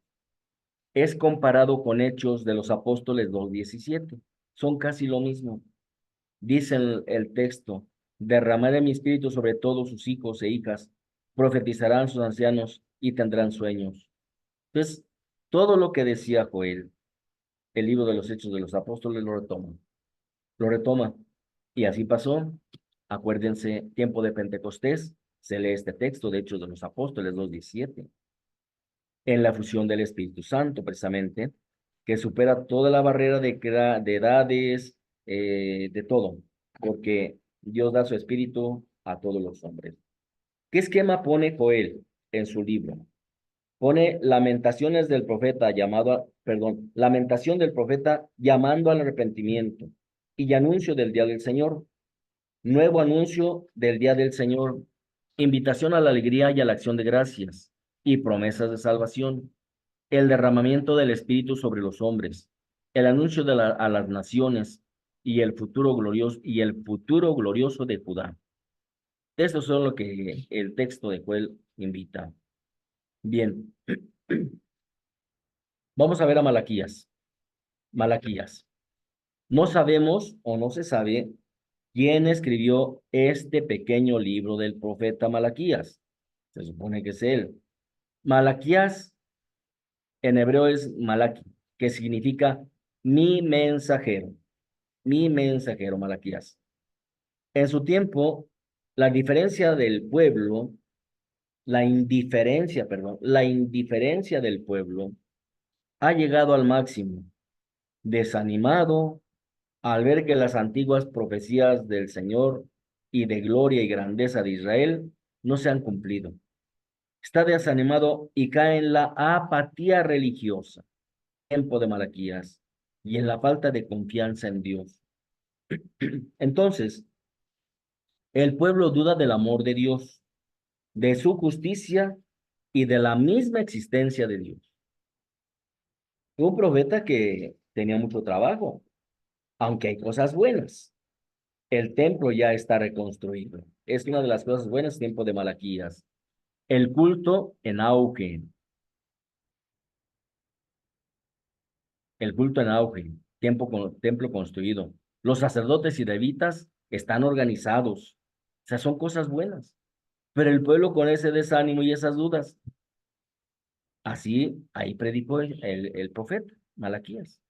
es comparado con Hechos de los Apóstoles 2, 17. Son casi lo mismo. Dice el texto, derramaré mi espíritu sobre todos sus hijos e hijas, profetizarán sus ancianos y tendrán sueños. Entonces, todo lo que decía Joel, el libro de los Hechos de los Apóstoles lo retoma. Lo retoma. Y así pasó. Acuérdense, tiempo de Pentecostés, se lee este texto de Hechos de los Apóstoles 2:17, en la fusión del Espíritu Santo, precisamente, que supera toda la barrera de edades, de todo, porque Dios da su espíritu a todos los hombres. ¿Qué esquema pone Joel en su libro? Pone lamentaciones del profeta lamentación del profeta llamando al arrepentimiento y anuncio del día del Señor. Nuevo anuncio del día del Señor, invitación a la alegría y a la acción de gracias y promesas de salvación, el derramamiento del Espíritu sobre los hombres, el anuncio a las naciones y el futuro glorioso de Judá. Eso es lo que el texto de Joel invita. Bien, vamos a ver a Malaquías. Malaquías. No sabemos o no se sabe quién escribió este pequeño libro del profeta Malaquías. Se supone que es él. Malaquías en hebreo es Malaki, que significa mi mensajero. Mi mensajero, Malaquías. En su tiempo, la diferencia del pueblo, la indiferencia del pueblo ha llegado al máximo. Desanimado al ver que las antiguas profecías del Señor y de gloria y grandeza de Israel no se han cumplido. Está desanimado y cae en la apatía religiosa, tiempo de Malaquías, y en la falta de confianza en Dios. Entonces, el pueblo duda del amor de Dios, de su justicia y de la misma existencia de Dios. Un profeta que tenía mucho trabajo, aunque hay cosas buenas. El templo ya está reconstruido. Es una de las cosas buenas, tiempo de Malaquías. El culto en auge. El culto en auge. Templo construido. Los sacerdotes y levitas están organizados. O sea, son cosas buenas. Pero el pueblo con ese desánimo y esas dudas. Así, ahí predicó el profeta Malaquías.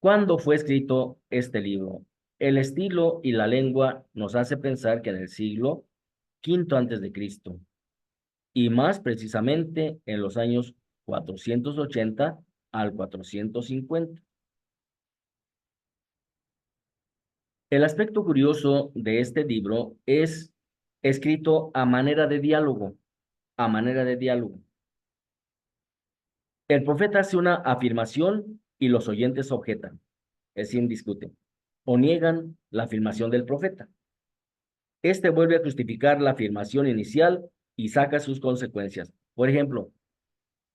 ¿Cuándo fue escrito este libro? El estilo y la lengua nos hace pensar que en el siglo V antes de Cristo, y más precisamente en los años 480 al 450. El aspecto curioso de este libro es escrito a manera de diálogo, a manera de diálogo. El profeta hace una afirmación y los oyentes objetan, es decir, discuten, o niegan la afirmación del profeta. Este vuelve a justificar la afirmación inicial y saca sus consecuencias. Por ejemplo,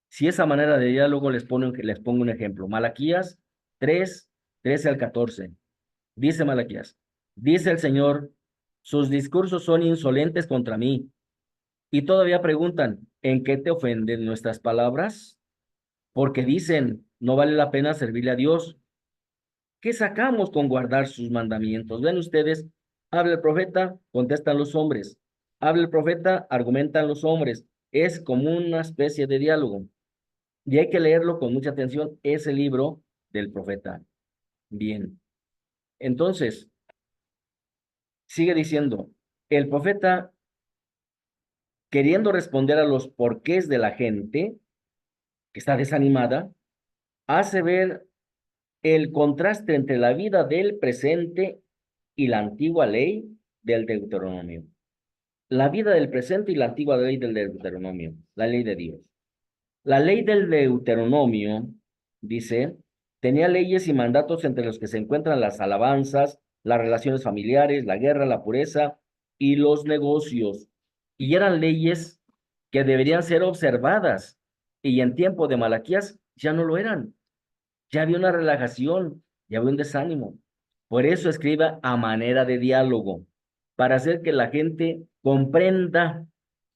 si esa manera de diálogo les pongo un ejemplo. Malaquías 3, 13 al 14. Dice Malaquías, dice el Señor, sus discursos son insolentes contra mí. Y todavía preguntan, ¿en qué te ofenden nuestras palabras? Porque dicen, no vale la pena servirle a Dios. ¿Qué sacamos con guardar sus mandamientos? Ven ustedes, habla el profeta, contestan los hombres. Habla el profeta, argumentan los hombres. Es como una especie de diálogo. Y hay que leerlo con mucha atención, ese libro del profeta. Bien. Entonces, sigue diciendo, el profeta, queriendo responder a los porqués de la gente que está desanimada, hace ver el contraste entre la vida del presente y la antigua ley del Deuteronomio. La vida del presente y la antigua ley del Deuteronomio, la ley de Dios. La ley del Deuteronomio, dice, tenía leyes y mandatos entre los que se encuentran las alabanzas, las relaciones familiares, la guerra, la pureza y los negocios. Y eran leyes que deberían ser observadas. Y en tiempo de Malaquías ya no lo eran. Ya había una relajación, ya había un desánimo. Por eso escriba a manera de diálogo, para hacer que la gente comprenda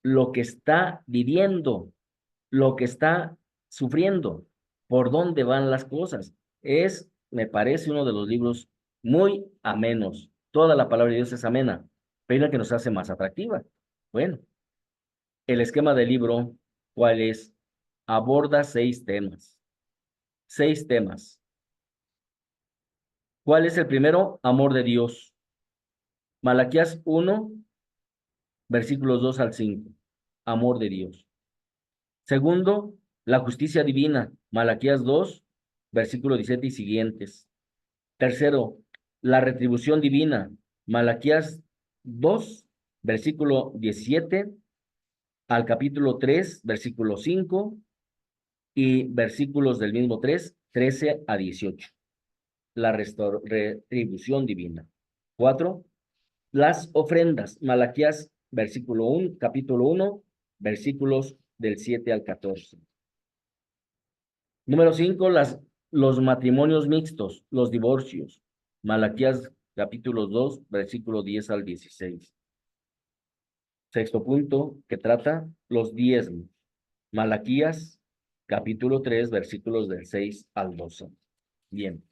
lo que está viviendo, lo que está sufriendo, por dónde van las cosas. Es, me parece, uno de los libros muy amenos. Toda la palabra de Dios es amena, pero la que nos hace más atractiva. Bueno, el esquema del libro, ¿cuál es? Aborda 6 temas. 6 temas. ¿Cuál es el primero? Amor de Dios. Malaquías 1, versículos 2 al 5. Amor de Dios. Segundo, la justicia divina. Malaquías 2, versículo 17 y siguientes. Tercero, la retribución divina. Malaquías 2, versículo 17 al capítulo 3, versículo 5 y versículos del mismo 3, 13 a 18. La retribución divina. 4, las ofrendas, Malaquías, versículo 1, capítulo 1, versículos del 7 al 14. Número 5, los matrimonios mixtos, los divorcios, Malaquías, capítulo 2, versículo 10 al 16. Sexto punto, que trata los diezmos, Malaquías, capítulo 3, versículos del 6 al 12. Bien,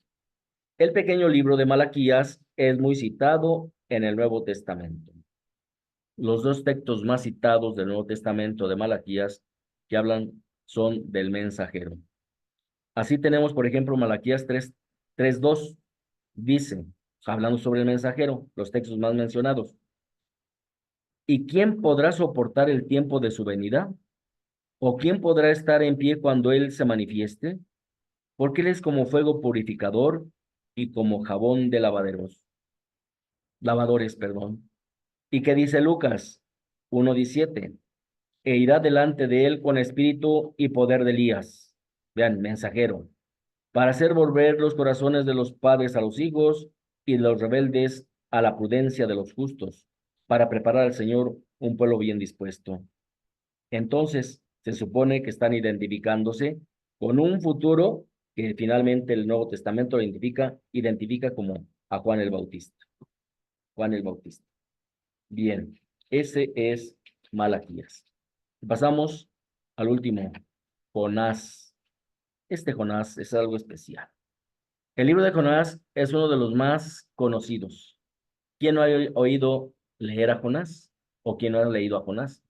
el pequeño libro de Malaquías es muy citado en el Nuevo Testamento. Los 2 textos más citados del Nuevo Testamento de Malaquías que hablan son del mensajero. Así tenemos, por ejemplo, Malaquías 3:2, dice, hablando sobre el mensajero, los textos más mencionados. ¿Y quién podrá soportar el tiempo de su venida? ¿O quién podrá estar en pie cuando él se manifieste? Porque él es como fuego purificador y como jabón de lavadores, perdón. ¿Y qué dice Lucas 1:17? E irá delante de él con espíritu y poder de Elías. Vean, mensajero, para hacer volver los corazones de los padres a los hijos y de los rebeldes a la prudencia de los justos, para preparar al Señor un pueblo bien dispuesto. Entonces, se supone que están identificándose con un futuro que finalmente el Nuevo Testamento lo identifica como a Juan el Bautista. Juan el Bautista. Bien, ese es Malaquías. Pasamos al último, Jonás. Este Jonás es algo especial. El libro de Jonás es uno de los más conocidos. ¿Quién no ha oído leer a Jonás? ¿O quién no ha leído a Jonás?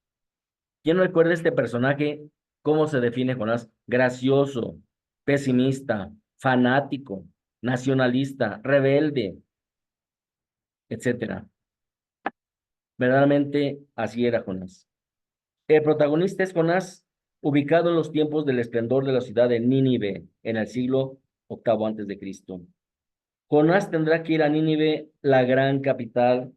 ¿Quién no recuerda este personaje? ¿Cómo se define Jonás? Gracioso, pesimista, fanático, nacionalista, rebelde, etcétera. Verdaderamente así era Jonás. El protagonista es Jonás, ubicado en los tiempos del esplendor de la ciudad de Nínive, en el siglo VIII antes de Cristo. Jonás tendrá que ir a Nínive, la gran capital,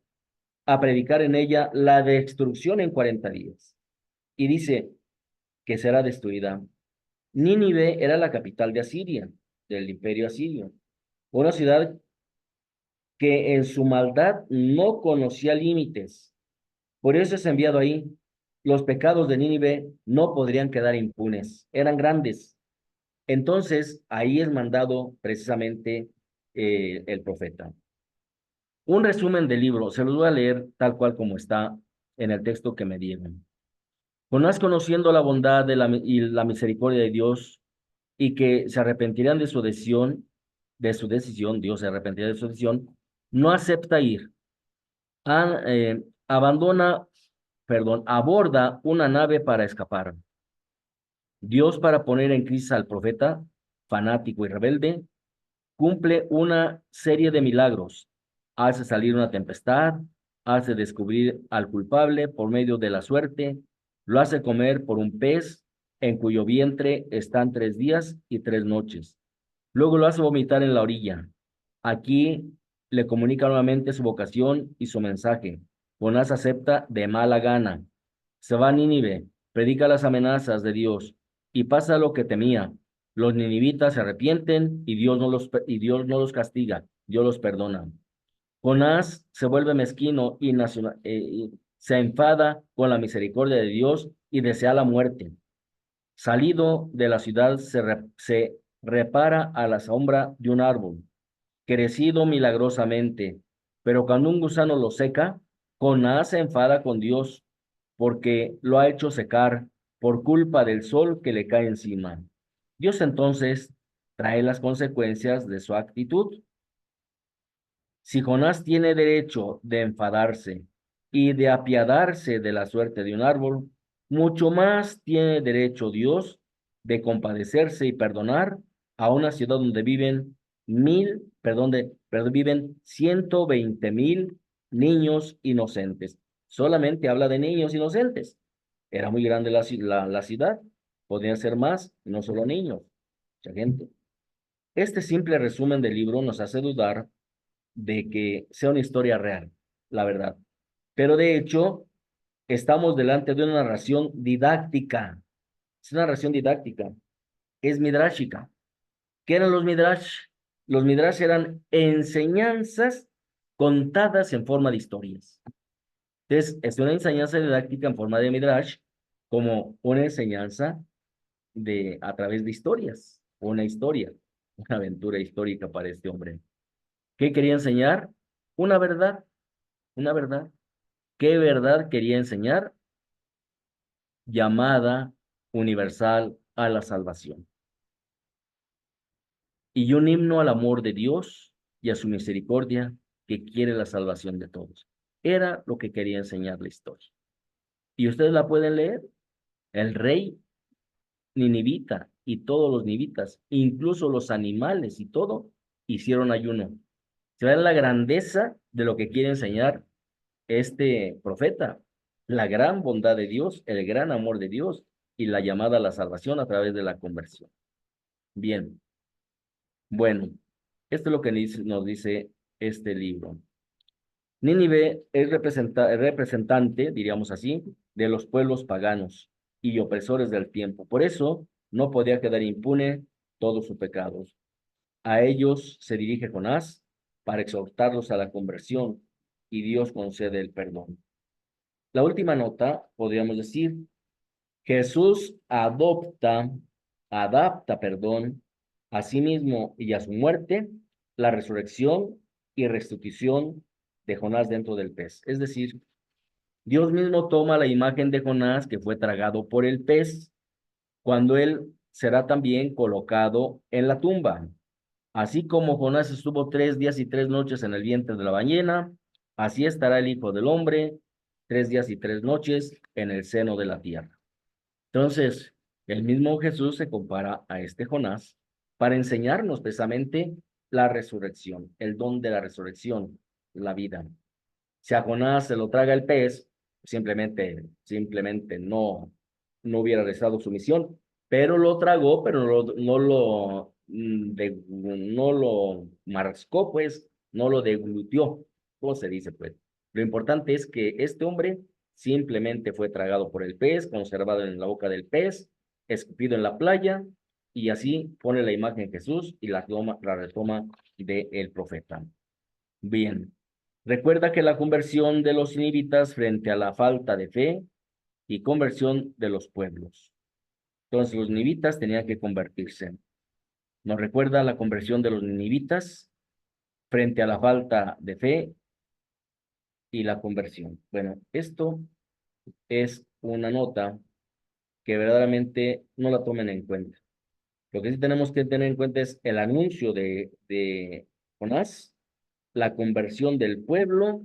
a predicar en ella la destrucción en 40 días. Y dice que será destruida. Nínive era la capital de Asiria, del imperio asirio, una ciudad que en su maldad no conocía límites. Por eso es enviado ahí. Los pecados de Nínive no podrían quedar impunes, eran grandes. Entonces, ahí es mandado precisamente el profeta. Un resumen del libro, se los voy a leer tal cual como está en el texto que me dieron. Jonás, conociendo la bondad y la misericordia de Dios, y que se arrepentirían de su decisión, Dios se arrepentiría de su decisión, no acepta ir. Abandona, perdón, aborda una nave para escapar. Dios, para poner en crisis al profeta, fanático y rebelde, cumple una serie de milagros. Hace salir una tempestad, hace descubrir al culpable por medio de la suerte, lo hace comer por un pez en cuyo vientre están 3 días y 3 noches. Luego lo hace vomitar en la orilla. Aquí le comunica nuevamente su vocación y su mensaje. Jonás acepta de mala gana. Se va a Nínive, predica las amenazas de Dios y pasa lo que temía. Los ninivitas se arrepienten y Dios no los castiga, Dios los perdona. Jonás se vuelve mezquino y se enfada con la misericordia de Dios y desea la muerte. Salido de la ciudad, se repara a la sombra de un árbol, crecido milagrosamente. Pero cuando un gusano lo seca, Jonás se enfada con Dios porque lo ha hecho secar por culpa del sol que le cae encima. Dios entonces trae las consecuencias de su actitud. Si Jonás tiene derecho de enfadarse y de apiadarse de la suerte de un árbol, mucho más tiene derecho Dios de compadecerse y perdonar a una ciudad donde viven 120,000 niños inocentes. Solamente habla de niños inocentes. Era muy grande la ciudad, podía ser más, no solo niños, mucha gente. Este simple resumen del libro nos hace dudar de que sea una historia real, la verdad. Pero de hecho, estamos delante de una narración didáctica. Es una narración didáctica, es midrásica. ¿Qué eran los midrash? Los midrash eran enseñanzas contadas en forma de historias. Entonces, es una enseñanza didáctica en forma de midrash, como una enseñanza a través de historias, una historia, una aventura histórica para este hombre. ¿Qué quería enseñar? Una verdad, una verdad. ¿Qué verdad quería enseñar? Llamada universal a la salvación. Y un himno al amor de Dios y a su misericordia que quiere la salvación de todos. Era lo que quería enseñar la historia. Y ustedes la pueden leer. El rey ninivita y todos los nivitas, incluso los animales y todo, hicieron ayuno. Se ve la grandeza de lo que quiere enseñar este profeta, la gran bondad de Dios, el gran amor de Dios y la llamada a la salvación a través de la conversión. Bien, bueno, esto es lo que nos dice este libro. Nínive es representante, diríamos así, de los pueblos paganos y opresores del tiempo. Por eso no podía quedar impune todos sus pecados. A ellos se dirige Jonás para exhortarlos a la conversión y Dios concede el perdón. La última nota, podríamos decir, Jesús adapta, perdón, a sí mismo y a su muerte, la resurrección y restitución de Jonás dentro del pez. Es decir, Dios mismo toma la imagen de Jonás que fue tragado por el pez, cuando él será también colocado en la tumba. Así como Jonás estuvo 3 días y 3 noches en el vientre de la ballena, así estará el Hijo del Hombre 3 días y 3 noches en el seno de la tierra. Entonces, el mismo Jesús se compara a este Jonás para enseñarnos precisamente la resurrección, el don de la resurrección, la vida. Si a Jonás se lo traga el pez, simplemente no hubiera realizado su misión, pero lo tragó, pero no lo mascó, pues, no lo deglutió, ¿cómo se dice, pues? Lo importante es que este hombre simplemente fue tragado por el pez, conservado en la boca del pez, escupido en la playa, y así pone la imagen de Jesús y la retoma del profeta. Bien. Recuerda que la conversión de los ninivitas frente a la falta de fe y conversión de los pueblos. Entonces los ninivitas tenían que convertirse. Nos recuerda la conversión de los ninivitas frente a la falta de fe y la conversión. Bueno, esto es una nota que verdaderamente no la tomen en cuenta. Lo que sí tenemos que tener en cuenta es el anuncio de Jonás, la conversión del pueblo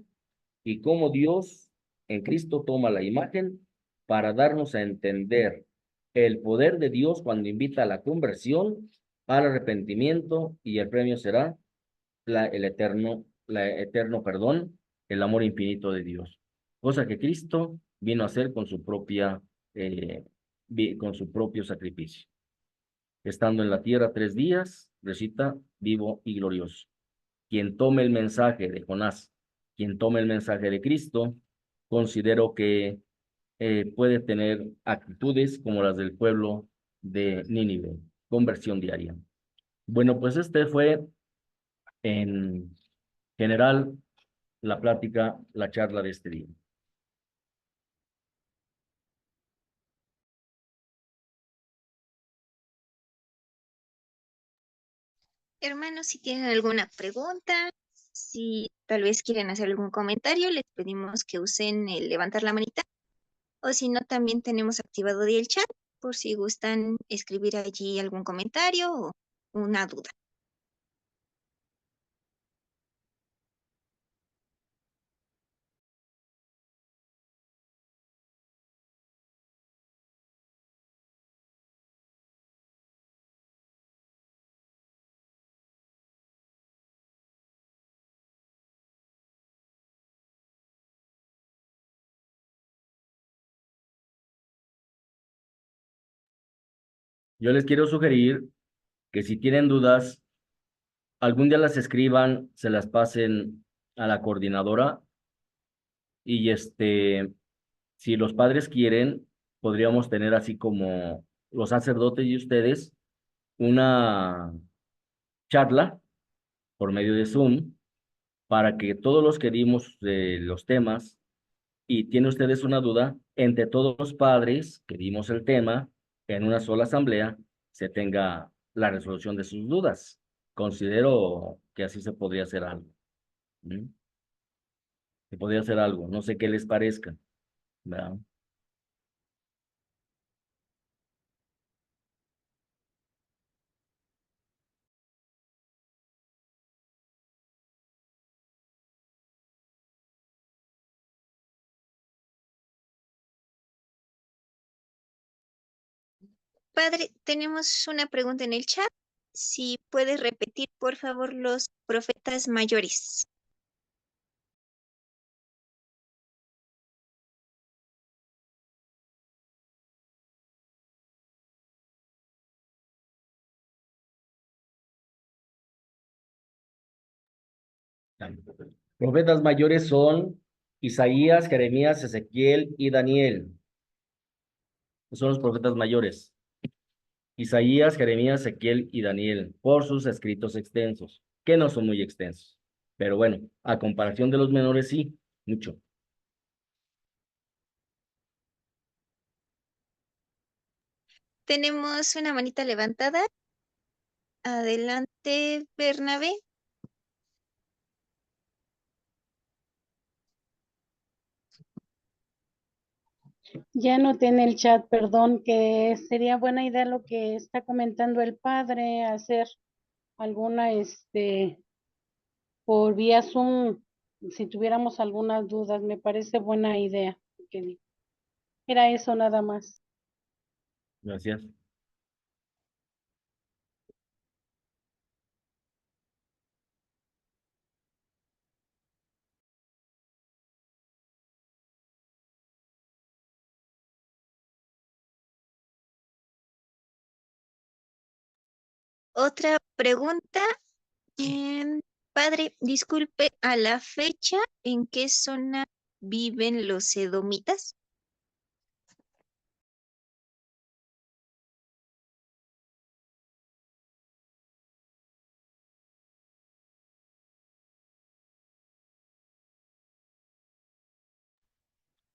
y cómo Dios en Cristo toma la imagen para darnos a entender el poder de Dios cuando invita a la conversión, al arrepentimiento, y el premio será la eterno perdón, el amor infinito de Dios. Cosa que Cristo vino a hacer con su eh, con su propio sacrificio. Estando en la tierra 3 días, recita vivo y glorioso. Quien tome el mensaje de Jonás, quien tome el mensaje de Cristo, considero que puede tener actitudes como las del pueblo de Nínive, conversión diaria. Bueno, pues este fue en general la plática, la charla de este día. Hermanos, si tienen alguna pregunta, si tal vez quieren hacer algún comentario, les pedimos que usen el levantar la manita, o si no, también tenemos activado el chat por si gustan escribir allí algún comentario o una duda. Yo les quiero sugerir que si tienen dudas, algún día las escriban, se las pasen a la coordinadora y si los padres quieren, podríamos tener así como los sacerdotes y ustedes una charla por medio de Zoom para que todos los que dimos los temas y tiene ustedes una duda, entre todos los padres que dimos el tema en una sola asamblea, se tenga la resolución de sus dudas. Considero que así se podría hacer algo. ¿Mm? Se podría hacer algo, no sé qué les parezca, ¿verdad? Padre, tenemos una pregunta en el chat. Si puedes repetir, por favor, los profetas mayores. Profetas mayores son Isaías, Jeremías, Ezequiel y Daniel. Son los profetas mayores. Isaías, Jeremías, Ezequiel y Daniel, por sus escritos extensos, que no son muy extensos. Pero bueno, a comparación de los menores, sí, mucho. Tenemos una manita levantada. Adelante, Bernabé. Ya no tiene el chat, perdón, que sería buena idea lo que está comentando el padre, hacer alguna, por vía Zoom, si tuviéramos algunas dudas, me parece buena idea. Era eso nada más. Gracias. Otra pregunta. Padre, disculpe, a la fecha, ¿en qué zona viven los edomitas?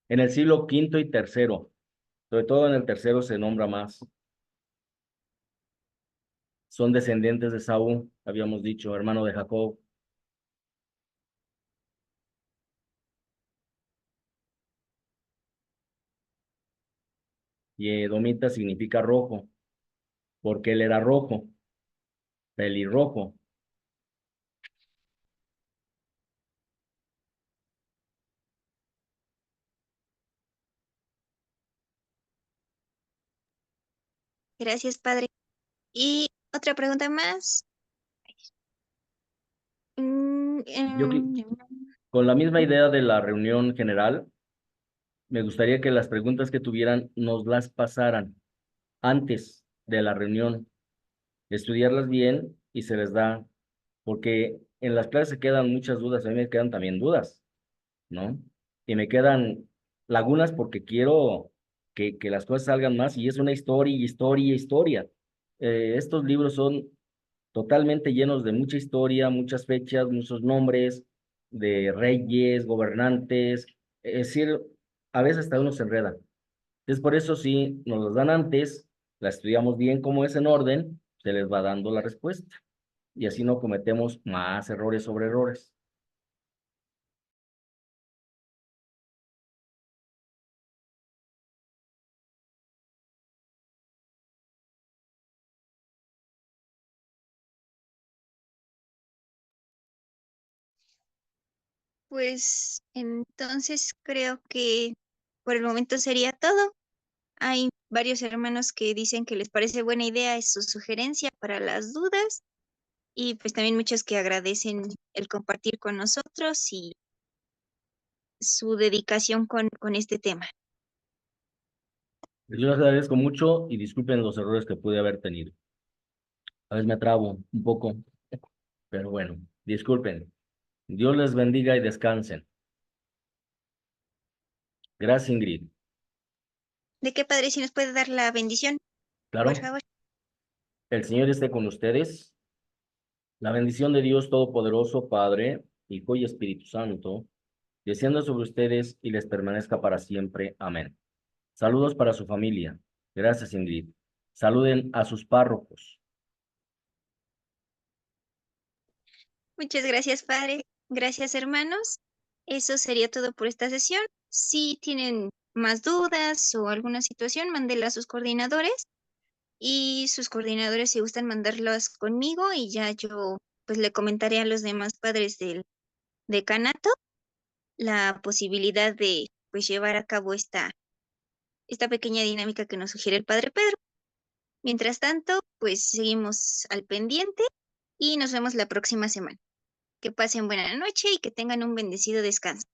En el siglo V y tercero, sobre todo en el tercero se nombra más. Son descendientes de Saúl, habíamos dicho, hermano de Jacob. y Edomita significa rojo, porque él era rojo, pelirrojo. Gracias, padre. Y otra pregunta más. Mm, Yo con la misma idea de la reunión general, me gustaría que las preguntas que tuvieran nos las pasaran antes de la reunión, estudiarlas bien y se les da, porque en las clases se quedan muchas dudas, a mí me quedan también dudas, ¿no? Y me quedan lagunas porque quiero que las cosas salgan más y es una historia, historia, historia. Estos libros son totalmente llenos de mucha historia, muchas fechas, muchos nombres de reyes, gobernantes, es decir, a veces hasta uno se enreda. Entonces, por eso si nos las dan antes, la estudiamos bien como es en orden, se les va dando la respuesta y así no cometemos más errores sobre errores. pues entonces creo que por el momento sería todo. Hay varios hermanos que dicen que les parece buena idea su sugerencia para las dudas y pues también muchos que agradecen el compartir con nosotros y su dedicación con este tema. Yo les agradezco mucho y disculpen los errores que pude haber tenido. A veces me trabo un poco, pero bueno, disculpen. Dios les bendiga y descansen. Gracias, Ingrid. ¿De qué padre si nos puede dar la bendición, por Claro, favor? el Señor esté con ustedes. La bendición de Dios Todopoderoso, Padre, Hijo y Espíritu Santo, descienda sobre ustedes y les permanezca para siempre. Amén. Saludos para su familia. Gracias, Ingrid. Saluden a sus párrocos. Muchas gracias, padre. Gracias, hermanos. Eso sería todo por esta sesión. Si tienen más dudas o alguna situación, mándenla a sus coordinadores y sus coordinadores si gustan mandarlas conmigo y ya yo pues le comentaré a los demás padres del decanato la posibilidad de pues llevar a cabo esta pequeña dinámica que nos sugiere el padre Pedro. Mientras tanto, pues seguimos al pendiente y nos vemos la próxima semana. Que pasen buena noche y que tengan un bendecido descanso.